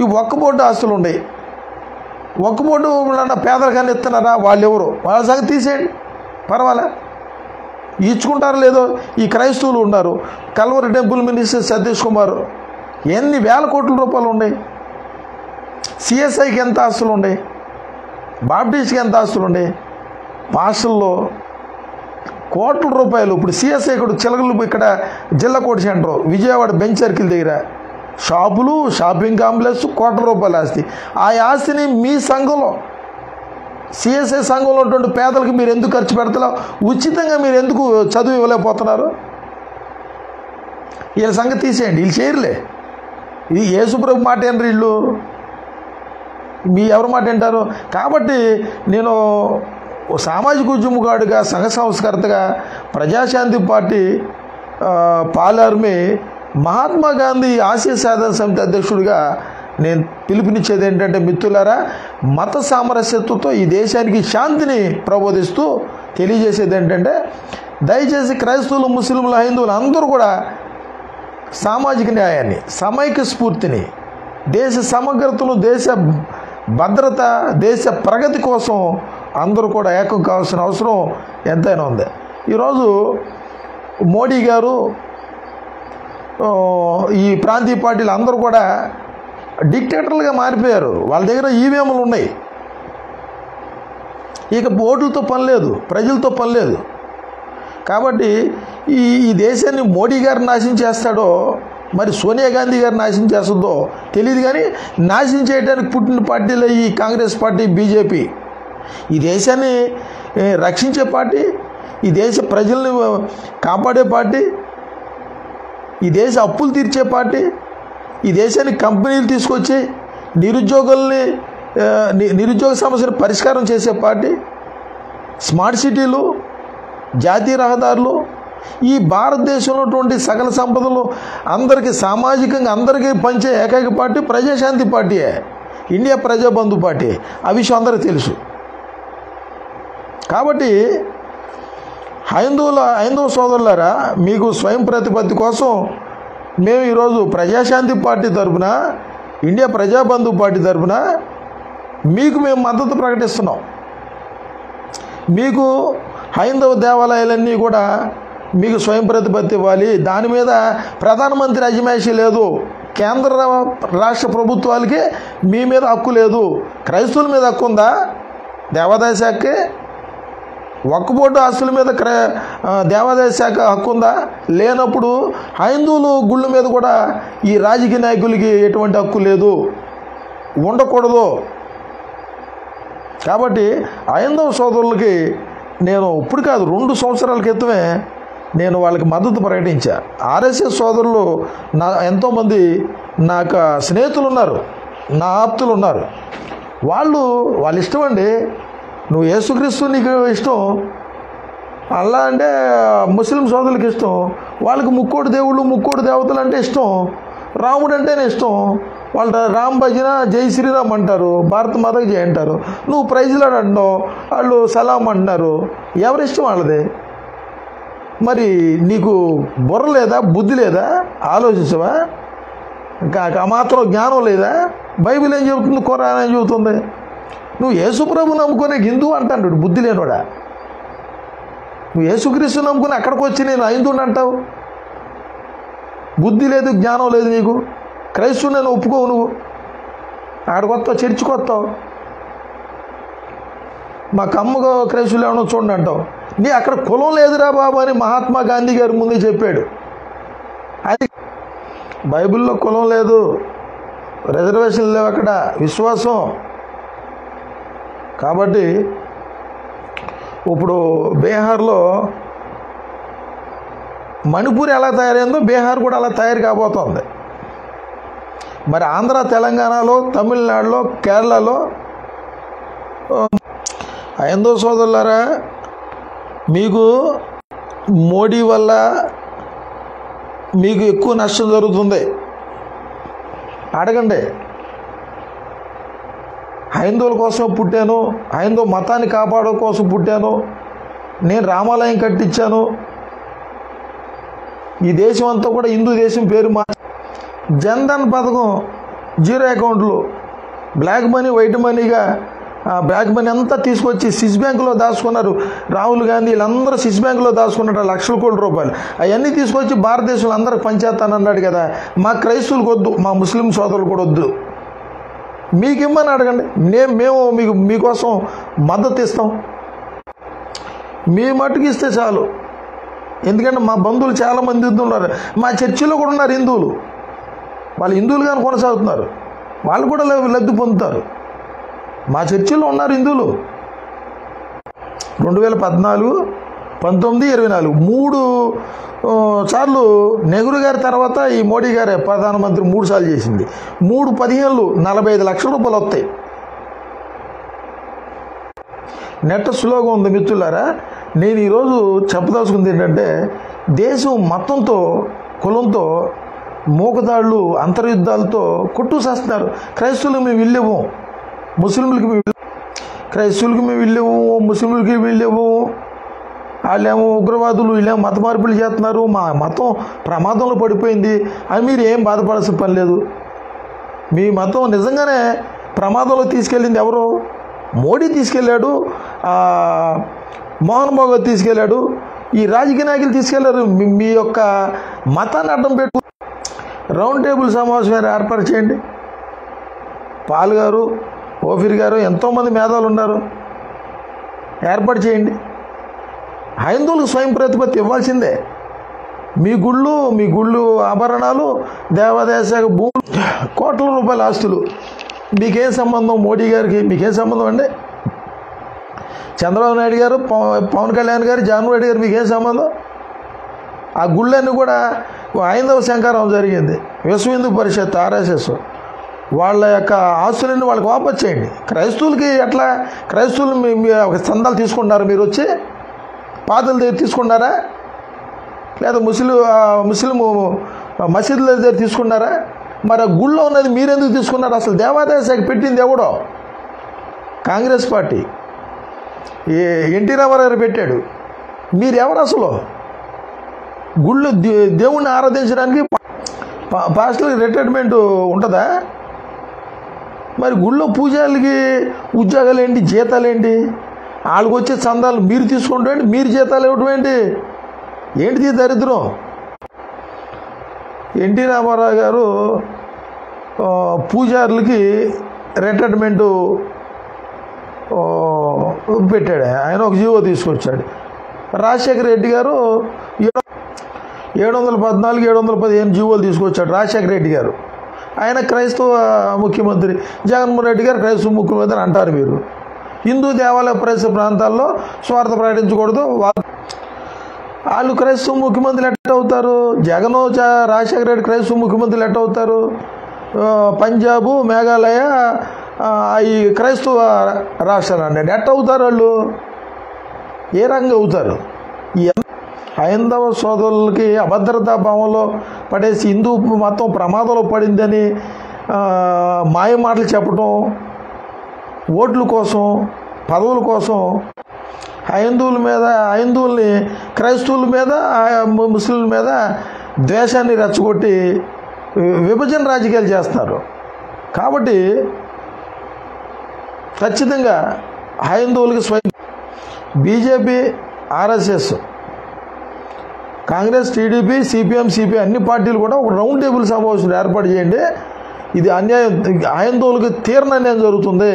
ఈ ఒక్క బోర్డు ఆస్తులు ఉన్నాయి. ఒక్క బోర్డు పేదరికాన్ని ఇస్తున్నారా? వాళ్ళు ఎవరు? వాళ్ళ సంగతి తీసేయండి, పర్వాలే. ఇచ్చుకుంటారో లేదో ఈ క్రైస్తవులు ఉన్నారు. Calvary temple minister Satish Kumar ఎన్ని వేల కోట్ల రూపాయలు ఉన్నాయి. సిఎస్ఐకి ఎంత ఆస్తులు ఉన్నాయి, బాప్టిస్ట్కి ఎంత ఆస్తులు ఉన్నాయి, పాస్టల్లో కోట్ల రూపాయలు. ఇప్పుడు సిఎస్ఐ ఇక్కడ చిలకలు ఇక్కడ జిల్లాకోటి సెంటర్ విజయవాడ బెంచ్ సర్కిల్ దగ్గర షాపులు, షాపింగ్ కాంప్లెక్స్, కోట్ల రూపాయల ఆస్తి. ఆ ఆస్తిని మీ సంఘంలో సిఎస్ఐ సంఘంలో ఉన్నటువంటి పేదలకు మీరు ఎందుకు ఖర్చు పెడతారో, ఉచితంగా మీరు ఎందుకు చదువు ఇవ్వలేకపోతున్నారు? వీళ్ళ సంగతి తీసేయండి, వీళ్ళు చేయరులే. ఇది యేసుప్రభు మాట ఏంటి, వీళ్ళు మీ ఎవరి మాట వింటారు? కాబట్టి నేను సామాజిక ఉద్యమకారుడిగా, సంఘ సంస్కర్తగా, ప్రజాశాంతి పార్టీ పాలార్మి మహాత్మా గాంధీ ఆశయ సాధన సమితి అధ్యక్షుడిగా నేను పిలుపునిచ్చేది ఏంటంటే, మిత్రులారా, మత సామరస్యతతో ఈ దేశానికి శాంతిని ప్రబోధిస్తూ తెలియజేసేది ఏంటంటే, దయచేసి క్రైస్తవులు, ముస్లింలు, హైందువులు అందరూ కూడా సామాజిక న్యాయాన్ని, సమైక్య స్ఫూర్తిని, దేశ సమగ్రతను, దేశ భద్రత, దేశ ప్రగతి కోసం అందరూ కూడా ఏకం కావాల్సిన అవసరం ఎంతైనా ఉంది. ఈరోజు మోడీ గారు, ఈ ప్రాంతీయ పార్టీలు అందరూ కూడా డిక్టేటర్లుగా మారిపోయారు. వాళ్ళ దగ్గర ఈవీఎంలు ఉన్నాయి. ఇక ఓట్లతో పని లేదు, ప్రజలతో పని లేదు. కాబట్టి ఈ దేశాన్ని మోడీ గారు నాశనం చేస్తాడో, మరి సోనియా గాంధీ గారు నాశనం చేస్తుందో తెలియదు. కానీ నాశనం చేయడానికి పుట్టిన పార్టీలు ఈ కాంగ్రెస్ పార్టీ, బీజేపీ. ఈ దేశాన్ని రక్షించే పార్టీ, ఈ దేశ ప్రజల్ని కాపాడే పార్టీ, ఈ దేశ అప్పులు తీర్చే పార్టీ, ఈ దేశానికి కంపెనీలు తీసుకొచ్చి నిరుద్యోగ సమస్యను పరిష్కారం చేసే పార్టీ, స్మార్ట్ సిటీలు, జాతీయ రహదారులు, ఈ భారతదేశంలో ఉన్నటువంటి సకల సంపదలు అందరికీ సామాజికంగా అందరికీ పంచే ఏకైక పార్టీ ప్రజాశాంతి పార్టీయే, ఇండియా ప్రజాబంధు పార్టీ. ఆ విషయం అందరికీ తెలుసు. కాబట్టి హైందవ సోదరులారా, మీకు స్వయం ప్రతిపత్తి కోసం మేము ఈరోజు ప్రజాశాంతి పార్టీ తరఫున, ఇండియా ప్రజాబంధు పార్టీ తరఫున మీకు మేము మద్దతు ప్రకటిస్తున్నాం. మీకు హైందవ దేవాలయాలన్నీ కూడా మీకు స్వయం ప్రతిపత్తి ఇవ్వాలి. దాని మీద ప్రధానమంత్రి అజమాయిషీ లేదు. కేంద్ర రాష్ట్ర ప్రభుత్వాలకి మీ మీద హక్కు లేదు. క్రైస్తవుల మీద హక్కు ఉందా? దేవాదాయ శాఖకి. వక్ఫ్ బోర్డు ఆస్తుల మీద దేవాదాయ శాఖ హక్కు ఉందా? లేనప్పుడు హైందువులు గుళ్ళ మీద కూడా ఈ రాజకీయ నాయకులకి ఎటువంటి హక్కు లేదు, ఉండకూడదు. కాబట్టి హైందవ సోదరులకి నేను ఇప్పుడు కాదు, 2 సంవత్సరాల క్రితమే నేను వాళ్ళకి మద్దతు ప్రకటించా. ఆర్ఎస్ఎస్ సోదరులు ఎంతోమంది నాకు స్నేహితులు ఉన్నారు, నా ఆప్తులు ఉన్నారు. వాళ్ళ ఇష్టం అండి. నువ్వు యేసుక్రీస్తు నీకు ఇష్టం, అల్లా అంటే ముస్లిం సోదరులకి ఇష్టం, వాళ్ళకి ముక్కోటి దేవుళ్ళు, ముక్కోటి దేవతలు అంటే ఇష్టం, రాముడు అంటేనే ఇష్టం. వాళ్ళు రామ్ భజన, జై శ్రీరామ్ అంటారు, భారత మాతకి జై అంటారు. నువ్వు ప్రైజ్లాడ్ అంటున్నావు, వాళ్ళు సలాం అంటున్నారు. ఎవరిష్టం వాళ్ళదే. మరి నీకు బుర్ర లేదా, బుద్ధి లేదా, ఆలోచించవా? ఇంకా ఆ మాత్రం జ్ఞానం లేదా? బైబిల్ ఏం చెబుతుంది, ఖురాన్ ఏం చెబుతుంది? నువ్వు యేసుప్రభు నమ్ముకునే హిందూ అంటాడు బుద్ధి లేనివాడా. నువ్వు యేసుక్రీస్తు నమ్ముకుని అక్కడికి వచ్చి నేను హైందువుని అంటావు. బుద్ధి లేదు, జ్ఞానం లేదు నీకు. క్రైస్తవుని నేను ఒప్పుకోవు. నువ్వు ఆడికి వస్తావు, చర్చికి వస్తావు, మా కమ్మగా క్రైస్తవులు ఏమన్నా చూడండి అంటావు. నీ అక్కడ కులం లేదురా బాబు అని మహాత్మా గాంధీ గారి ముందే చెప్పాడు. అది బైబిల్లో కులం లేదు, రిజర్వేషన్ లేవు, అక్కడ విశ్వాసం. కాబట్టి ఇప్పుడు బీహార్లో మణిపూర్ ఎలా తయారైందో బీహార్ కూడా అలా తయారు కాబోతోంది. మరి ఆంధ్ర, తెలంగాణలో, తమిళనాడులో, కేరళలో హైందవ సోదరులారా, మీకు మోడీ వల్ల మీకు ఎక్కువ నష్టం జరుగుతుంది. అడగండి. హైందవుల కోసం పుట్టాను, హైందవ మతాన్ని కాపాడడం కోసం పుట్టాను, నేను రామాలయం కట్టించాను, ఈ దేశం అంతా కూడా హిందూ దేశం పేరు జన్ధన్ పథకం, 0 అకౌంట్లు, బ్లాక్ మనీ, వైట్ మనీగా బ్లాక్ మనీ అంతా తీసుకొచ్చి స్విస్ బ్యాంకులో దాచుకున్నారు. రాహుల్ గాంధీ వీళ్ళందరూ స్విస్ బ్యాంకులో దాచుకున్నట్టు లక్షల కోట్ల రూపాయలు అవన్నీ తీసుకొచ్చి భారతదేశంలో అందరికి పంచేస్తానన్నాడు కదా. మా క్రైస్తవులకు వద్దు, మా ముస్లిం సోదరులు కూడా వద్దు. మీకు ఇమ్మని అడగండి, మేము మీకోసం మద్దతు ఇస్తాం. మీ మట్టుకు ఇస్తే చాలు. ఎందుకంటే మా బంధువులు చాలామంది హిందువులు ఉన్నారు, మా చర్చిలో కూడా ఉన్నారు హిందువులు. వాళ్ళు హిందువులుగానే కొనసాగుతున్నారు, వాళ్ళు కూడా లబ్ధి పొందుతారు. మా చర్చిలో ఉన్నారు హిందువులు. 2014, 19, 24 3 సార్లు నెహ్రూ గారి తర్వాత ఈ మోడీ గారే ప్రధానమంత్రి 3 సార్లు చేసింది. 3 15 లక్షల రూపాయలు వస్తాయి. నెట్ స్లోగా ఉంది మిత్రులారా. నేను ఈరోజు చెప్పదలుచుకుంది ఏంటంటే, దేశం మతంతో, కులంతో, మూకదాళ్ళు, అంతర్యుద్ధాలతో కొట్టుసేస్తున్నారు. క్రైస్తవులకు మేము వెళ్ళేము, ముస్లింలకి క్రైస్తవులకి మేము వెళ్ళేము, ముస్లింలకి వెళ్ళేము. వాళ్ళేమో ఉగ్రవాదులు, వీళ్ళేమో మత మార్పులు చేస్తున్నారు, మా మతం ప్రమాదంలో పడిపోయింది అని మీరు ఏం బాధపడాల్సిన పని లేదు. మీ మతం నిజంగానే ప్రమాదంలో తీసుకెళ్ళింది ఎవరు? మోడీ తీసుకెళ్ళాడు, మోహన్ భగవత్ తీసుకెళ్ళాడు, ఈ రాజకీయ నాయకులు తీసుకెళ్లారు. మీ యొక్క మతాన్ని అడ్డం పెట్టు రౌండ్ టేబుల్ సమావేశం ఏర్పాటు చేయండి. పాల్ గారు, ఓఫీర్ గారు, ఎంతోమంది మేధావులు ఉన్నారు, ఏర్పాటు చేయండి. హైందువులకు స్వయం ప్రతిపత్తి ఇవ్వాల్సిందే. మీ గుళ్ళు ఆభరణాలు, దేవాదాయ శాఖ భూములు, కోట్ల రూపాయల ఆస్తులు, మీకేం సంబంధం? మోడీ గారికి మీకేం సంబంధం అండి? చంద్రబాబు నాయుడు గారు, పవన్ కళ్యాణ్ గారు, జగన్మోహన్ రెడ్డి గారు మీకేం సంబంధం? ఆ గుళ్ళన్నీ కూడా హైందవ శంకారం జరిగింది. విశ్వ హిందూ పరిషత్, RSS వాళ్ళ యొక్క ఆస్తులన్నీ వాళ్ళకి వాపస్ చేయండి. క్రైస్తవులకి ఎట్లా? క్రైస్తవులు ఒక చందాలు తీసుకుంటారా? మీరు వచ్చి పాదల దగ్గర తీసుకున్నారా? లేదా ముస్లిం మసీదుల దగ్గర తీసుకున్నారా? మరి ఆ గుళ్ళో ఉన్నది మీరెందుకు తీసుకున్నారు? అసలు దేవాదాయ శాఖ పెట్టింది ఎవడో? కాంగ్రెస్ పార్టీ, ఎన్టీ రామారావు గారు పెట్టాడు. మీరెవరు అసలు? గుళ్ళు దేవుణ్ణి ఆరాధించడానికి పాస్టర్కి రిటైర్మెంట్ ఉంటుందా? మరి గుళ్ళో పూజారులకి ఉద్యోగాలు ఏంటి, జీతాలు ఏంటి? వాళ్ళకి వచ్చే చందాలు మీరు తీసుకుంటాం ఏంటి? మీరు జీతాలు ఇవ్వడం ఏంటి? ఏంటిది దరిద్రం? ఎన్టీ రామారావు గారు పూజారులకి రిటైర్మెంటు పెట్టాడు, ఆయన ఒక జీవో తీసుకొచ్చాడు. రాజశేఖర రెడ్డి గారు 714, 715 జీవోలు తీసుకొచ్చాడు రాజశేఖర రెడ్డి గారు. ఆయన క్రైస్తవ ముఖ్యమంత్రి. జగన్మోహన్ రెడ్డి గారు క్రైస్తవ ముఖ్యమంత్రి అంటారు మీరు. హిందూ దేవాలయ పరిసర ప్రాంతాల్లో స్వార్థ ప్రకటించకూడదు. వాళ్ళు క్రైస్తవ ముఖ్యమంత్రులు ఎట్ట అవుతారు? రాజశేఖర రెడ్డి క్రైస్తవ ముఖ్యమంత్రులు ఎట్ట అవుతారు? పంజాబు, మేఘాలయ ఈ క్రైస్తవ రాష్ట్రాలు అండి, ఎట్ట అవుతారు వాళ్ళు? ఏ రంగం అవుతారు? ఈ హైందవ సోదరులకి అభద్రతా భావంలో పడేసి హిందూ మతం ప్రమాదంలో పడిందని మాయ మాటలు చెప్పడం, ఓట్ల కోసం, పదవుల కోసం హైందువుల్ని క్రైస్తవుల మీద, ముస్లింల మీద ద్వేషాన్ని రెచ్చగొట్టి విభజన రాజకీయాలు చేస్తారు. కాబట్టి ఖచ్చితంగా హైందువులకి BJP, RSS, Congress, TDP, CPM, CPI అన్ని పార్టీలు కూడా ఒక రౌండ్ టేబుల్ సమావేశం ఏర్పాటు చేయండి. ఇది అన్యాయం, హైందువులకి తీరని అన్యాయం జరుగుతుంది,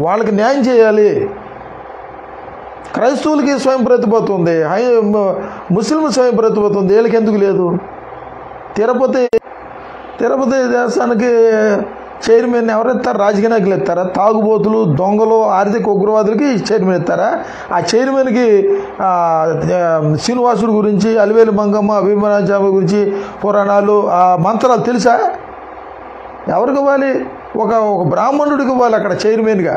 వాళ్ళకి న్యాయం చేయాలి. క్రైస్తవులకి స్వయం ప్రతిపత్తి ఉంది, ముస్లిం స్వయం ప్రతిపత్తి ఉంది, వీళ్ళకి ఎందుకు లేదు? తిరుపతి దేవస్థానానికి చైర్మన్ ఎవరు ఇస్తారు? రాజకీయ నాయకులు ఇస్తారా? తాగుబోతులు, దొంగలు, ఆర్థిక ఉగ్రవాదులకి చైర్మన్ ఇస్తారా? ఆ చైర్మన్కి శ్రీనివాసుడి గురించి, అలివేలు మంగమ్మ, అభిమానాచార్య గురించి పురాణాలు, ఆ మంత్రాలు తెలుసా? ఎవరికి ఇవ్వాలి? ఒక బ్రాహ్మణుడికి ఇవ్వాలి అక్కడ చైర్మన్గా.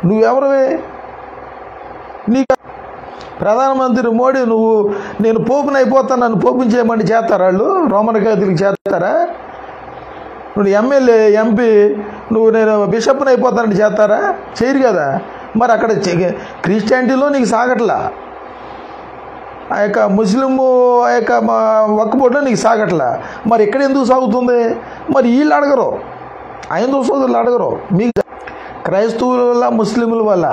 నువ్వెవరివే? నీకు ప్రధానమంత్రి మోడీ, నేను పోపుని అయిపోతాను, నన్ను పోపుని చేయమని చేస్తారా వాళ్ళు? రోమన్ క్యాథలిక్ చేస్తారా? నువ్వు ఎమ్మెల్యే, MP, నేను బిషప్ని అయిపోతానంటే చేస్తారా? చేయరు కదా. మరి అక్కడ క్రిస్టియానిటీలో నీకు సాగట్లా, ఆ యొక్క ముస్లిము ఆ యొక్క వక్ఫ్ బోర్డులో నీకు సాగట్లా. మరి ఇక్కడ ఎందుకు సాగుతుంది? మరి వీళ్ళు అడగరు, హైందవ సోదరులు అడగరు. మీకు క్రైస్తవుల వల్ల, ముస్లింల వల్ల,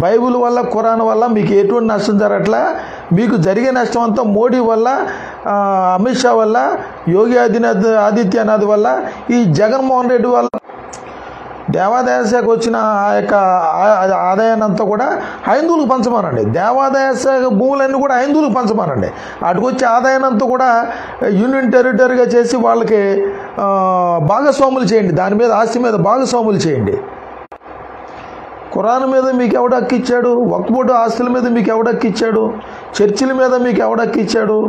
బైబిల్ వల్ల, ఖురాన్ వల్ల మీకు ఎటువంటి నష్టం జరగట్లా. మీకు జరిగే నష్టం అంతా మోడీ వల్ల, అమిత్ షా వల్ల, యోగి ఆదిత్యనాథ్ వల్ల, ఈ జగన్మోహన్ రెడ్డి వల్ల దేవాదాయ శాఖ వచ్చిన ఆ యొక్క ఆదాయాన్ని అంతా కూడా హైందువులకు పంచమానండి. దేవాదాయ శాఖ భూములన్నీ కూడా హైందువులకు పంచమానండి. అటుకు వచ్చే ఆదాయాన్ని అంతా కూడా యూనియన్ టెరిటరీగా చేసి వాళ్ళకి భాగస్వాములు చేయండి. దాని మీద ఆస్తి మీద భాగస్వాములు చేయండి. ఖురాన్ మీద మీకు ఎవడు హక్కు ఇచ్చాడు? వక్ఫ్ బోర్డు ఆస్తుల మీద మీకు ఎవడు హక్కు ఇచ్చాడు? చర్చిల మీద మీకు ఎవడు హక్కు ఇచ్చాడు?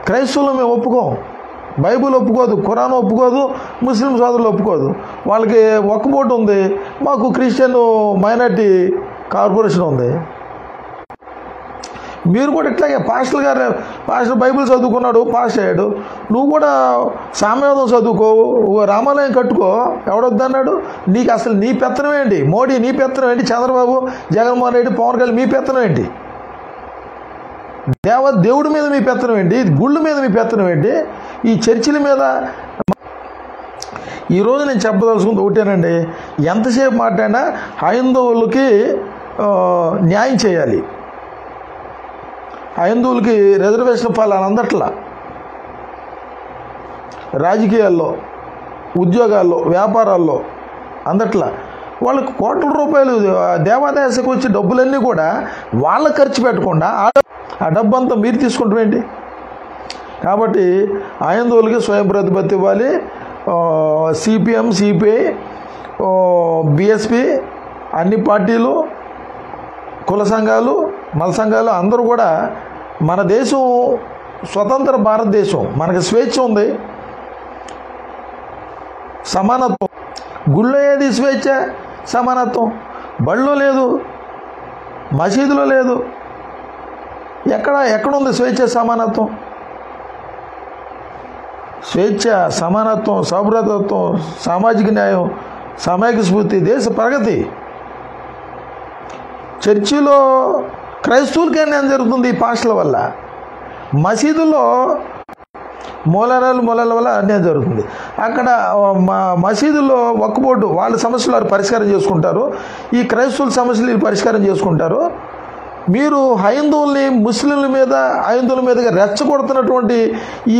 క్రైస్తవులు మేము ఒప్పుకోం, బైబుల్ ఒప్పుకోదు, ఖురాన్ ఒప్పుకోదు, ముస్లిం సోదరులు ఒప్పుకోదు. వాళ్ళకి వక్ఫ్ బోర్డు ఉంది, మాకు క్రిస్టియన్ మైనార్టీ కార్పొరేషన్ ఉంది. మీరు కూడా ఇట్లాగే పాస్టర్ బైబిల్ చదువుకున్నాడు, పాస్ అయ్యాడు. నువ్వు కూడా సామ్యవాదం చదువుకో, రామాలయం కట్టుకో, ఎవడొద్దన్నాడు? నీకు అసలు నీ పెత్తనం ఏంటి? మోడీ నీ పెత్తనం ఏంటి? చంద్రబాబు, జగన్మోహన్ రెడ్డి, పవన్ కళ్యాణ్ మీ పెత్తనం ఏంటి? దేవుడి మీద మీ పెత్తనం ఏంటి? గుళ్ళ మీద మీ పెత్తనం ఏంటి? ఈ చర్చిల మీద. ఈరోజు నేను చెప్పదలుచుకుంది ఒకటేనండి, ఎంతసేపు మాట్లాడినా హైందవులకి న్యాయం చేయాలి, హైందువులకి రిజర్వేషన్ ఫలాలు అందట్లా. రాజకీయాల్లో, ఉద్యోగాల్లో, వ్యాపారాల్లో అందట్లా. వాళ్ళకి కోట్ల రూపాయలు దేవాదాయ శాఖకు వచ్చే డబ్బులన్నీ కూడా వాళ్ళ ఖర్చు పెట్టకుండా ఆ డబ్బు అంతా మీరు తీసుకుంటాం ఏంటి? కాబట్టి హైందువులకి స్వయం ప్రతిపత్తి ఇవ్వాలి. సిపిఎం, సిపిఐ, బిఎస్పి, అన్ని పార్టీలు, కుల సంఘాలు, మత సంఘాలు అందరూ కూడా మన దేశం స్వతంత్ర భారతదేశం, మనకి స్వేచ్ఛ ఉంది, సమానత్వం. గుళ్ళో ఏది స్వేచ్ఛ, సమానత్వం? బళ్ళో లేదు, మసీదులో లేదు. ఎక్కడుంది స్వేచ్ఛ, సమానత్వం? స్వేచ్ఛ, సమానత్వం, సౌభ్రతత్వం, సామాజిక న్యాయం, సామాజిక స్ఫూర్తి, దేశ ప్రగతి. చర్చిలో క్రైస్తవులకే అన్యాయం జరుగుతుంది ఈ పాస్టర్ల వల్ల. మసీదుల్లో మూలాల వల్ల అన్యాయం జరుగుతుంది. అక్కడ మసీదుల్లో వక్ఫ్ బోర్డు వాళ్ళ సమస్యలు వారు పరిష్కారం చేసుకుంటారు, ఈ క్రైస్తవుల సమస్యలు వీళ్ళు పరిష్కారం చేసుకుంటారు. మీరు హైందువుల్ని ముస్లింల మీద, హైందువుల మీదుగా రెచ్చగొడుతున్నటువంటి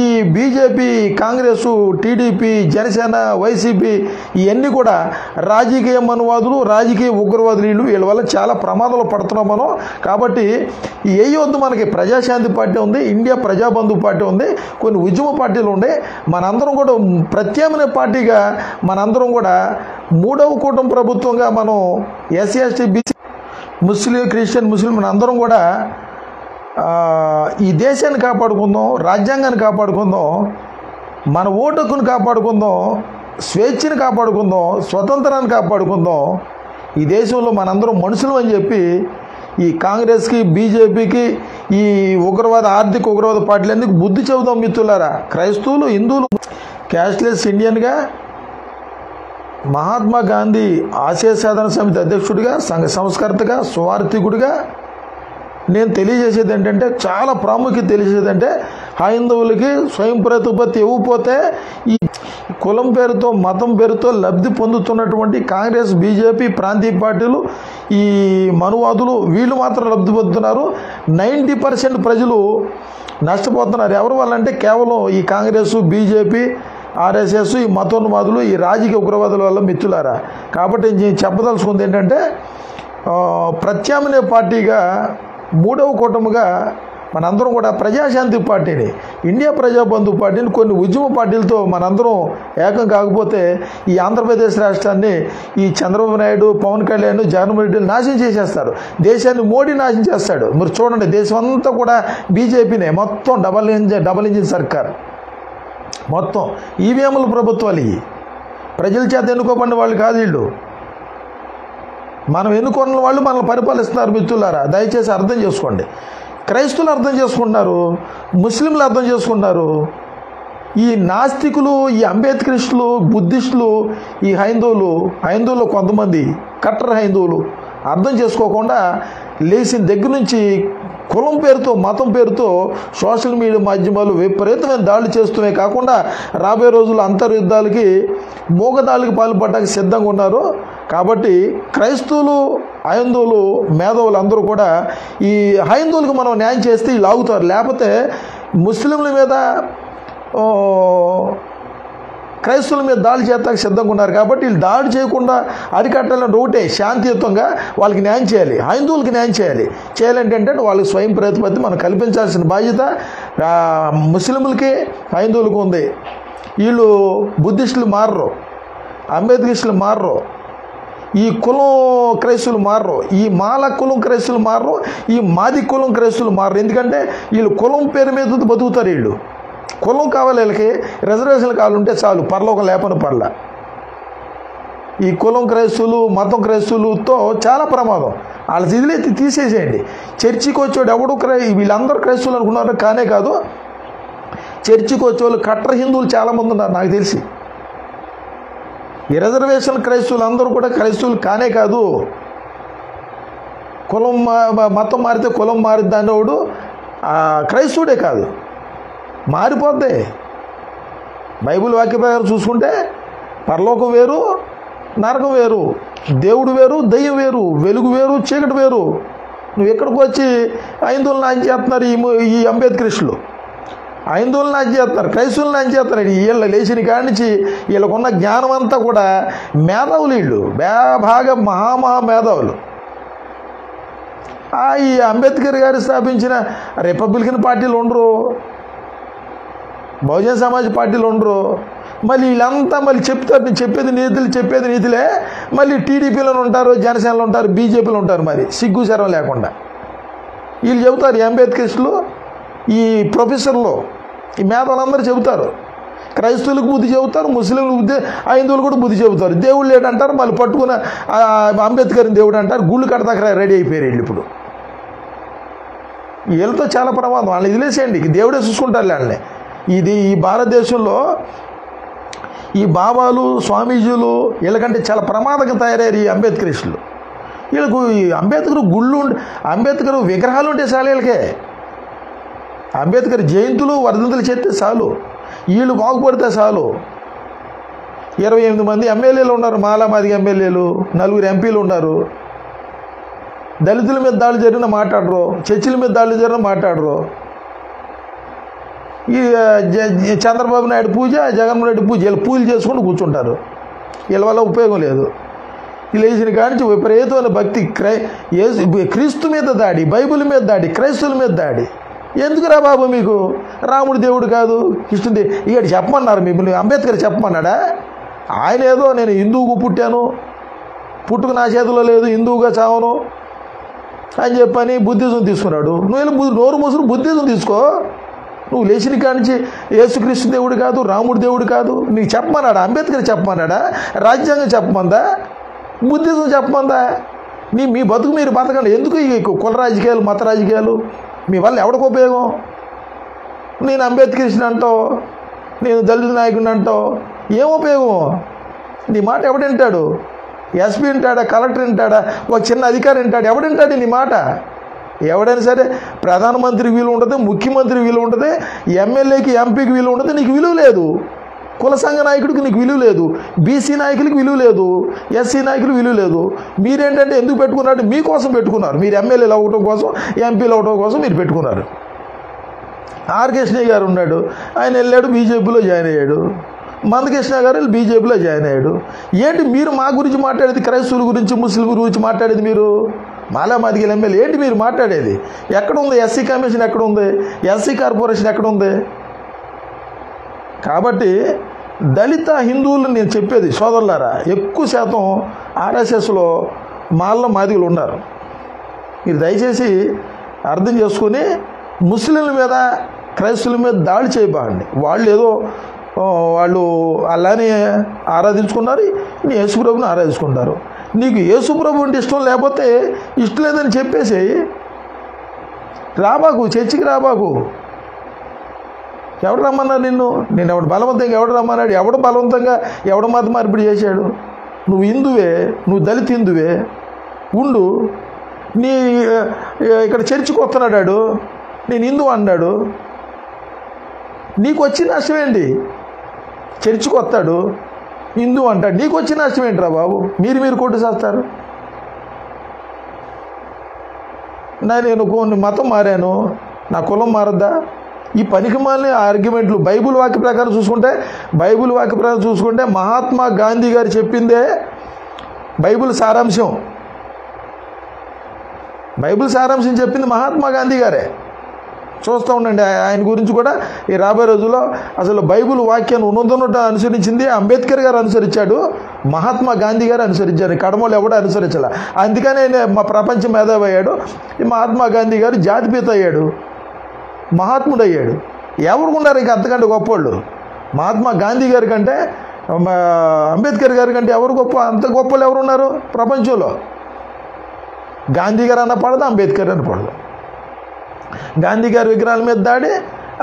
ఈ BJP, Congress, TDP, Janasena, YCP ఇవన్నీ కూడా రాజకీయ మనువాదులు, రాజకీయ ఉగ్రవాదులు. వీళ్ళ వల్ల చాలా ప్రమాదంలో పడుతున్నాం మనం. కాబట్టి ఏ వద్దు, మనకి ప్రజాశాంతి పార్టీ ఉంది, ఇండియా ప్రజాబంధు పార్టీ ఉంది, కొన్ని ఉద్యమ పార్టీలు ఉన్నాయి. మనందరం కూడా ప్రత్యామ్నాయ పార్టీగా మనందరం కూడా మూడవ కూటమి ప్రభుత్వంగా మనం ఎస్సీ, ఎస్టీ, బీసీ, క్రిస్టియన్, ముస్లిం అందరం కూడా ఈ దేశాన్ని కాపాడుకుందాం, రాజ్యాంగాన్ని కాపాడుకుందాం, మన ఓటు హక్కును కాపాడుకుందాం, స్వేచ్ఛని కాపాడుకుందాం, స్వతంత్రాన్ని కాపాడుకుందాం. ఈ దేశంలో మనందరం మనుషులు అని చెప్పి ఈ కాంగ్రెస్కి, బీజేపీకి, ఈ ఆర్థిక ఉగ్రవాద పార్టీలన్నీ బుద్ధి చెబుదాం మిత్రులారా. క్రైస్తవులు, హిందువులు క్యాస్ట్లెస్ ఇండియన్గా, మహాత్మా గాంధీ ఆశయ సాధన సమితి అధ్యక్షుడిగా, సంఘ సంస్కర్తగా, స్వార్థికుడిగా నేను తెలియజేసేది ఏంటంటే, చాలా ప్రాముఖ్యత తెలియజేసేదంటే, హైందవులకి స్వయం ప్రతిపత్తి ఇవ్వకపోతే ఈ కులం పేరుతో, మతం పేరుతో లబ్ధి పొందుతున్నటువంటి కాంగ్రెస్, బీజేపీ, ప్రాంతీయ పార్టీలు, ఈ మనువాదులు వీళ్ళు మాత్రం లబ్ధి పొందుతున్నారు. 90% ప్రజలు నష్టపోతున్నారు. ఎవరి వల్ల అంటే కేవలం ఈ కాంగ్రెస్, బీజేపీ, ఆర్ఎస్ఎస్, ఈ మతోన్మాదులు, ఈ రాజకీయ ఉగ్రవాదుల వల్ల మిత్రులారా. కాబట్టి నేను చెప్పదలుచుకుంది ఏంటంటే, ప్రత్యామ్నాయ పార్టీగా, మూడవ కూటమిగా మనందరం కూడా ప్రజాశాంతి పార్టీని, ఇండియా ప్రజాబంధు పార్టీని, కొన్ని ఉద్యమ పార్టీలతో మనందరం ఏకం కాకపోతే ఈ ఆంధ్రప్రదేశ్ రాష్ట్రాన్ని ఈ చంద్రబాబు నాయుడు, పవన్ కళ్యాణ్, జగన్మోహన్ రెడ్డి నాశనం చేసేస్తారు. దేశాన్ని మోడీ నాశనం చేస్తాడు. మీరు చూడండి, దేశం అంతా కూడా బీజేపీనే, మొత్తం డబల్ ఇంజిన్ సర్కార్, మొత్తం ఈవీఎంల ప్రభుత్వాలు. ఇవి ప్రజల చేత ఎన్నుకోబడిన వాళ్ళు కాదు వీళ్ళు. మనం ఎన్నుకున్న వాళ్ళు మనల్ని పరిపాలిస్తున్నారు మిత్రులారా. దయచేసి అర్థం చేసుకోండి. క్రైస్తవులు అర్థం చేసుకుంటున్నారు, ముస్లింలు అర్థం చేసుకుంటున్నారు, ఈ నాస్తికులు, ఈ అంబేద్కరిస్టులు, బుద్ధిస్టులు, ఈ హైందవులు కొంతమంది కట్టర్ హైందవులు అర్థం చేసుకోకుండా లేచిన దగ్గర నుంచి కులం పేరుతో, మతం పేరుతో సోషల్ మీడియా మాధ్యమాలు విపరీతమైన దాడులు చేస్తూనే కాకుండా రాబోయే రోజుల్లో అంతర్యుద్ధాలకి, మూగదాళ్ళకి పాల్పడడానికి సిద్ధంగా ఉన్నారు. కాబట్టి క్రైస్తవులు హైందువులు మేధావులు అందరూ కూడా ఈ హైందువులకు మనం న్యాయం చేస్తే వీళ్ళు ఆగుతారు. లేకపోతే ముస్లింల మీద క్రైస్తవుల మీద దాడి చేస్తానికి సిద్ధంగా ఉన్నారు. కాబట్టి వీళ్ళు దాడి చేయకుండా అరికట్టాలని ఒకటే శాంతియుతంగా వాళ్ళకి న్యాయం చేయాలి, హైందువులకి న్యాయం చేయాలంటే వాళ్ళకి స్వయం ప్రతిపత్తి మనం కల్పించాల్సిన బాధ్యత ముస్లింలకి హైందువులకు ఉంది. వీళ్ళు బుద్ధిస్టులు మారరు, అంబేద్కరిస్టులు మారరు, ఈ కులం క్రైస్తువులు మారరు, ఈ మాల కులం క్రైస్తువులు మారరు, ఈ మాది కులం క్రైస్తువులు మారరు. ఎందుకంటే వీళ్ళు కులం పేరు మీద బతుకుతారు. వీళ్ళు కులం కావాలి, వీళ్ళకి రిజర్వేషన్లు కావాలంటే చాలు, పరలోకం లేపన పర్ల. ఈ కులం క్రైస్తువులు మతం క్రైస్తువులతో చాలా ప్రమాదం. వాళ్ళ ఇదిలైతే తీసేసేయండి. చర్చికి వచ్చేవాడు ఎవడు వీళ్ళందరూ క్రైస్తువులు అనుకున్నారు, కానే కాదు. చర్చికి వచ్చేవాళ్ళు కట్టర్ హిందువులు చాలామంది ఉన్నారు నాకు తెలిసి. ఈ రిజర్వేషన్ క్రైస్తవులు అందరూ కూడా క్రైస్తవులు కానే కాదు. కులం మతం మారితే కులం మారిద్ది అనేవాడు క్రైస్తవుడే కాదు, మారిపోద్ది. బైబిల్ వాక్య ప్రకారం చూసుకుంటే పరలోకం వేరు, నరకం వేరు, దేవుడు వేరు, దయ్యం వేరు, వెలుగు వేరు, చీకటి వేరు. నువ్వు ఎక్కడికి వచ్చి హైందువులను నాశనం చేస్తున్నారు ఈ అంబేద్కరిస్టులు, హైందువులను నాశనం చేస్తున్నారు, క్రైస్తవులను నాశనం చేస్తున్నారు. వీళ్ళ లేచిన కాడి నుంచి వీళ్ళకున్న జ్ఞానం అంతా కూడా మేధావులు, వీళ్ళు బాగా మహామహా మేధావులు. ఈ అంబేద్కర్ గారు స్థాపించిన రిపబ్లికన్ పార్టీలు ఉండరు, బహుజన సమాజ్ పార్టీలు ఉండరు. మళ్ళీ వీళ్ళంతా మళ్ళీ చెప్తారు, నేను చెప్పేది నీతులే. మళ్ళీ టీడీపీలో ఉంటారు, జనసేనలో ఉంటారు, బీజేపీలో ఉంటారు. మరి సిగ్గు శరం లేకుండా వీళ్ళు చెబుతారు. ఈ అంబేద్కరిస్టులు, ఈ ప్రొఫెసర్లు, ఈ మేధావులందరూ చెబుతారు. క్రైస్తవులకు బుద్ధి చెబుతారు, ముస్లింలకు బుద్ధి, హైందువులు కూడా బుద్ధి చెబుతారు. దేవుడు లేడంటారు, మళ్ళీ పట్టుకున్న అంబేద్కర్ని దేవుడు అంటారు. గుళ్ళు కడతాక రెడీ అయిపోయారు వీళ్ళు. ఇప్పుడు వీళ్ళతో చాలా ప్రమాదం. వాళ్ళని వదిలేసేయండి, దేవుడే చూసుకుంటారు వాళ్ళని. ఈ భారతదేశంలో ఈ బాబాలు, స్వామీజీలు వీళ్ళకంటే చాలా ప్రమాదంగా తయారయ్యారు ఈ అంబేద్కరిస్టులు. వీళ్ళకు ఈ అంబేద్కర్ విగ్రహాలు ఉంటే చాలు వీళ్ళకే. అంబేద్కర్ జయంతులు వర్ధంతులు చేస్తే చాలు, వీళ్ళు బాగుపడితే చాలు. 28 మంది ఎమ్మెల్యేలు ఉన్నారు, మాలామాదిగ ఎమ్మెల్యేలు, 4 ఎంపీలు ఉన్నారు. దళితుల మీద దాడులు జరిగినా మాట్లాడరు, చర్చిల మీద దాడులు జరిగినా మాట్లాడరు. ఈ చంద్రబాబు నాయుడు పూజ, జగన్మోహన్ రెడ్డి పూజ, వీళ్ళు పూజలు చేసుకుంటూ కూర్చుంటారు. వీళ్ళ వల్ల ఉపయోగం లేదు. వీళ్ళు వేసిన కాడి నుంచి విపరీతమైన భక్తి, క్రీస్తు మీద దాడి, బైబిల్ మీద దాడి, క్రైస్తవుల మీద దాడి. ఎందుకురా బాబు మీకు? రాముడు దేవుడు కాదు, కృష్ణుడి ఇక్కడ చెప్పమన్నారు మిమ్మల్ని? అంబేద్కర్ చెప్పమన్నాడా? ఆయన ఏదో నేను హిందువుకు పుట్టాను, పుట్టుకు నా చేతిలో లేదు, హిందువుగా చావను అని చెప్పని బుద్ధిజం తీసుకున్నాడు. నువ్వు వెళ్ళి నోరు మూసుకుని బుద్ధిజం తీసుకో. నువ్వు లేచిన కాడి నుంచి యేసుక్రీస్తు దేవుడు కాదు, రాముడు దేవుడు కాదు, నీకు చెప్పమన్నాడా? అంబేద్కర్ చెప్పమన్నాడా? రాజ్యాంగం చెప్పమందా? బుద్ధిజం చెప్పమందా? మీ బతుకు మీరు బతకండి. ఎందుకు ఈ కుల రాజకీయాలు, మత రాజకీయాలు? మీ వల్ల ఎవరికి ఉపయోగం? నేను అంబేద్కరిస్ట్ని అంటావు, నేను దళిత నాయకుడిని అంటావు, ఏం ఉపయోగం? నీ మాట ఎవడింటాడు? ఎస్పీ వింటాడా? కలెక్టర్ వింటాడా? ఒక చిన్న అధికారి వింటాడు? ఎవడింటాడు నీ మాట? ఎవడైనా సరే ప్రధానమంత్రికి విలువ ఉంటుంది, ముఖ్యమంత్రికి విలువ ఉంటుంది, ఎమ్మెల్యేకి ఎంపీకి విలువ ఉంటుంది. నీకు విలువ లేదు. కుల సంఘ నాయకుడికి నీకు విలువ లేదు, బీసీ నాయకులకి విలువ లేదు, ఎస్సీ నాయకులు విలువ లేదు. మీరేంటంటే ఎందుకు పెట్టుకున్నారంటే మీకోసం పెట్టుకున్నారు. మీరు ఎమ్మెల్యేలు అవ్వటం కోసం, ఎంపీలు అవ్వటం కోసం మీరు పెట్టుకున్నారు. ఆర్ కృష్ణయ్య గారు ఉన్నాడు, ఆయన వెళ్ళాడు బీజేపీలో జాయిన్ అయ్యాడు. మందకృష్ణ గారు వెళ్ళి బీజేపీలో జాయిన్ అయ్యాడు. ఏంటి మీరు మా గురించి మాట్లాడేది? క్రైస్తవుల గురించి, ముస్లిం గురించి మాట్లాడేది మీరు? మాలామాదిగల ఎమ్మెల్యే ఏంటి మీరు మాట్లాడేది? ఎక్కడుంది ఎస్సీ కమిషన్? ఎక్కడుంది ఎస్సీ కార్పొరేషన్? ఎక్కడుంది? కాబట్టి దళిత హిందువులు నేను చెప్పేది సోదరులారా, ఎక్కువ శాతం ఆర్ఎస్ఎస్లో మాదిగలు ఉన్నారు. మీరు దయచేసి అర్థం చేసుకుని ముస్లింల మీద, క్రైస్తవుల మీద దాడి చేయబాకండి. వాళ్ళు అలానే ఆరాధించుకున్నారు, నీ యేసుప్రభుని ఆరాధించుకుంటారు. నీకు యేసుప్రభు అంటే ఇష్టం లేకపోతే ఇష్టం లేదని చెప్పేసి రాబాకు, చర్చికి రాబాకు. ఎవడు రమ్మన్నారు నిన్ను? నేను ఎవడు బలవంతంగా ఎవడు రమ్మన్నాడు? ఎవడు బలవంతంగా ఎవడు మత మార్పిడి చేశాడు? నువ్వు హిందువే, నువ్వు దళిత హిందువే ఉండు. నీ ఇక్కడ చర్చికి వస్తున్నాడు, నేను హిందూ అన్నాడు, నీకు వచ్చిన నష్టం ఏంటి? చర్చికి వస్తాడు, హిందూ అంటాడు, నీకు వచ్చిన నష్టం ఏంటిరా బాబు? మీరు కొట్టు చేస్తారు. నేను కొన్ని మతం మారాను, నా కులం మారద్దా? ఈ పనికిమాలిన ఆర్గ్యుమెంట్లు బైబిల్ వాక్య ప్రకారం చూసుకుంటే మహాత్మా గాంధీ గారు చెప్పిందే బైబిల్ సారాంశం. చెప్పింది మహాత్మా గాంధీ గారే. చూస్తూ ఉండండి. ఆయన గురించి కూడా ఈ రాబోయే రోజుల్లో అసలు బైబిల్ వాక్యాన్ని ఉన్నదన్నట్టు అనుసరించింది అంబేద్కర్ గారు అనుసరించాడు, మహాత్మా గాంధీ గారు అనుసరించారు. కడమలు ఎవడో అనుసరించాల. అందుకనే మా ప్రపంచ మేధావి అయ్యాడు. ఈ మహాత్మా గాంధీ గారు జాతిపిత అయ్యాడు, మహాత్ముడు అయ్యాడు. ఎవరు ఉన్నారు ఇంకా అంతకంటే గొప్పవాళ్ళు? మహాత్మా గాంధీ గారి కంటే అంబేద్కర్ గారి కంటే ఎవరు గొప్ప? అంత గొప్పలు ఎవరు ఉన్నారు ప్రపంచంలో? గాంధీ గారు అన్న పడదు, అంబేద్కర్ అని పడదు. గాంధీ గారి విగ్రహాల మీద దాడి,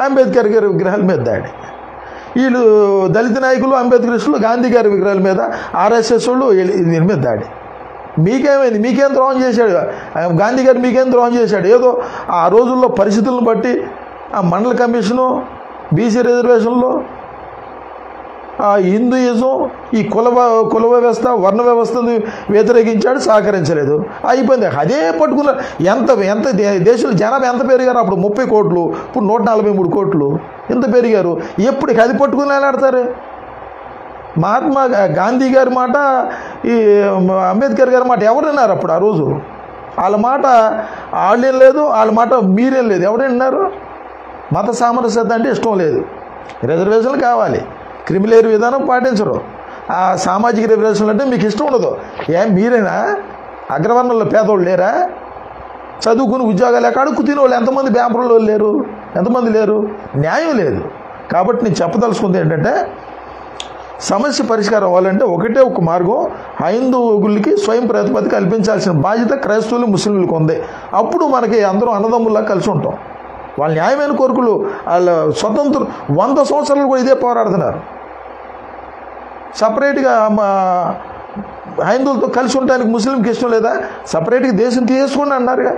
అంబేద్కర్ గారి విగ్రహాల మీద దాడి. వీళ్ళు దళిత నాయకులు, అంబేద్కరిస్టులు గాంధీ గారి విగ్రహాల మీద, ఆర్ఎస్ఎస్ వాళ్ళు దీని మీద దాడి. మీకేమైంది? మీకేం ద్రోహం చేశాడు గాంధీ గారు? మీకేం ద్రోహం చేశాడు? ఏదో ఆ రోజుల్లో పరిస్థితులను బట్టి ఆ మండల కమిషను, బీసీ రిజర్వేషన్లు, హిందూయిజం, ఈ కుల వ్యవస్థ, వర్ణ వ్యవస్థను వ్యతిరేకించాడు, సహకరించలేదు. అయిపోయింది. అదే పట్టుకున్నారు. ఎంత దేశంలో జనాభా ఎంత పెరిగారు? అప్పుడు 30 కోట్లు, ఇప్పుడు 143 కోట్లు. ఎంత పెరిగారు? ఎప్పటికి అది పట్టుకుని వేలాడతారు? మహాత్మా గాంధీ గారి మాట, ఈ అంబేద్కర్ గారి మాట ఎవరు విన్నారు అప్పుడు? ఆ రోజు వాళ్ళ మాట వాళ్ళేం లేదు, వాళ్ళ మాట మీరేం లేదు. ఎవరు విన్నారు? మత సామరస్యత అంటే ఇష్టం లేదు, రిజర్వేషన్లు కావాలి, క్రిమిలేరు విధానం పాటించరు, ఆ సామాజిక రిజర్వేషన్లు అంటే మీకు ఇష్టం ఉండదు. మీరేనా? అగ్రవర్ణంలో పేదోళ్ళు లేరా? చదువుకుని ఉద్యోగాలు లేక అడుక్కు తినేవాళ్ళు ఎంతమంది వ్యాపారంలో లేరు? ఎంతమంది లేరు? న్యాయం లేదు. కాబట్టి నేను చెప్పదలుచుకుంది ఏంటంటే, సమస్య పరిష్కారం అవ్వాలంటే ఒకటే ఒక మార్గం, హైందవులకి స్వయం ప్రతిపత్తి కల్పించాల్సిన బాధ్యత క్రైస్తవులు, ముస్లింలకు ఉంది. అప్పుడు మనకి అందరూ అన్నదమ్ముల్లా కలిసి ఉంటాం. వాళ్ళ న్యాయమైన కోరికలు, వాళ్ళ స్వతంత్రం 100 సంవత్సరాలు కూడా ఇదే పోరాడుతున్నారు. సపరేట్గా హైందువులతో కలిసి ఉండడానికి ముస్లింకి ఇష్టం లేదా? సపరేట్గా దేశం తీసుకోండి అన్నారుగా.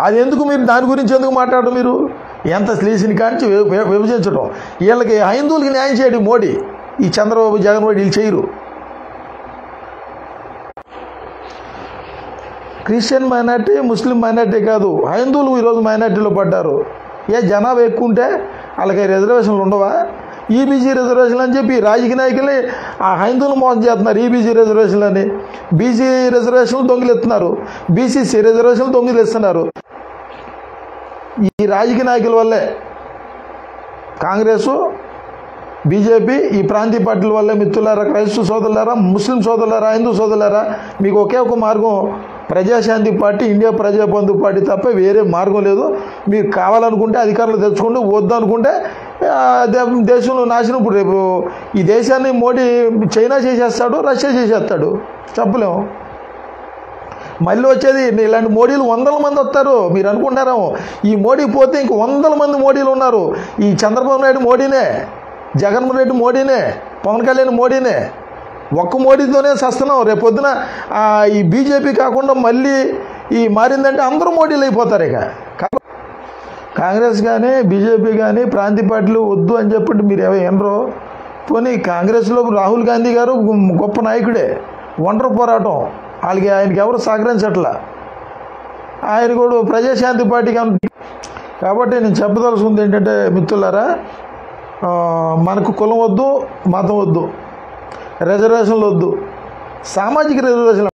అది ఎందుకు మీరు దాని గురించి ఎందుకు మాట్లాడడం? మీరు ఎంత స్లీసిని కాంచి విభజించడం. వీళ్ళకి హైందువులకి న్యాయం చేయడం మోడీ, ఈ చంద్రబాబు, జగన్మోహన్ వీళ్ళు చేయరు. క్రిస్టియన్ మైనార్టీ, ముస్లిం మైనార్టీ కాదు, హైందువులు ఈరోజు మైనార్టీలో పడ్డారు. జనాభా ఎక్కువ ఉంటే వాళ్ళకి రిజర్వేషన్లు ఉండవా? ఈబీసీ రిజర్వేషన్లు అని చెప్పి రాజకీయ నాయకులే ఆ హైందువులు మోసం చేస్తున్నారు. ఈబీసీ రిజర్వేషన్లు అని బీసీ రిజర్వేషన్లు దొంగిలిస్తున్నారు, బీసీసీ రిజర్వేషన్లు దొంగిలిస్తున్నారు. ఈ రాజకీయ నాయకుల వల్లే, కాంగ్రెసు, బీజేపీ, ఈ ప్రాంతీయ పార్టీల వల్లే. మిత్రులారా, క్రైస్తవ సోదరులారా, ముస్లిం సోదరులారా, హిందూ సోదరులారా, మీకు ఒకే ఒక మార్గం Praja Shanti party, India Prajabandhu party తప్ప వేరే మార్గం లేదు. మీరు కావాలనుకుంటే అధికారులు తెచ్చుకోండి, వద్దు అనుకుంటే దేశంలో నాశనం. ఇప్పుడు రేపు ఈ దేశాన్ని మోడీ చైనా చేసేస్తాడు, రష్యా చేసేస్తాడు, చెప్పలేము. మళ్ళీ వచ్చేది ఇలాంటి మోడీలు 100 మంది వస్తారు. మీరు అనుకుంటారేమో ఈ మోడీ పోతే ఇంక 100 మంది మోడీలు ఉన్నారు. ఈ చంద్రబాబు నాయుడు మోడీనే, జగన్మోహన్ రెడ్డి మోడీనే, పవన్ కళ్యాణ్ మోడీనే. ఒక్క మోడీతోనే సస్తున్నాం. రేపొద్దున ఈ బీజేపీ కాకుండా మళ్ళీ ఈ మారిందంటే అందరూ మోడీలు అయిపోతారు. ఇక కాంగ్రెస్ కానీ బీజేపీ కానీ ప్రాంతీయ పార్టీలు వద్దు అని చెప్పండి మీరు వినరు. పోనీ కాంగ్రెస్లో రాహుల్ గాంధీ గారు గొప్ప నాయకుడే, ఒంటరి పోరాటం, ఆయనకి ఎవరు సహకరించట్లా. ఆయన కూడా ప్రజాశాంతి పార్టీకి. కాబట్టి నేను చెప్పదలుచుకుంది ఏంటంటే మిత్రులారా, మనకు కులం వద్దు, మతం వద్దు, రిజర్వేషన్లు వద్దు, సామాజిక రిజర్వేషన్లు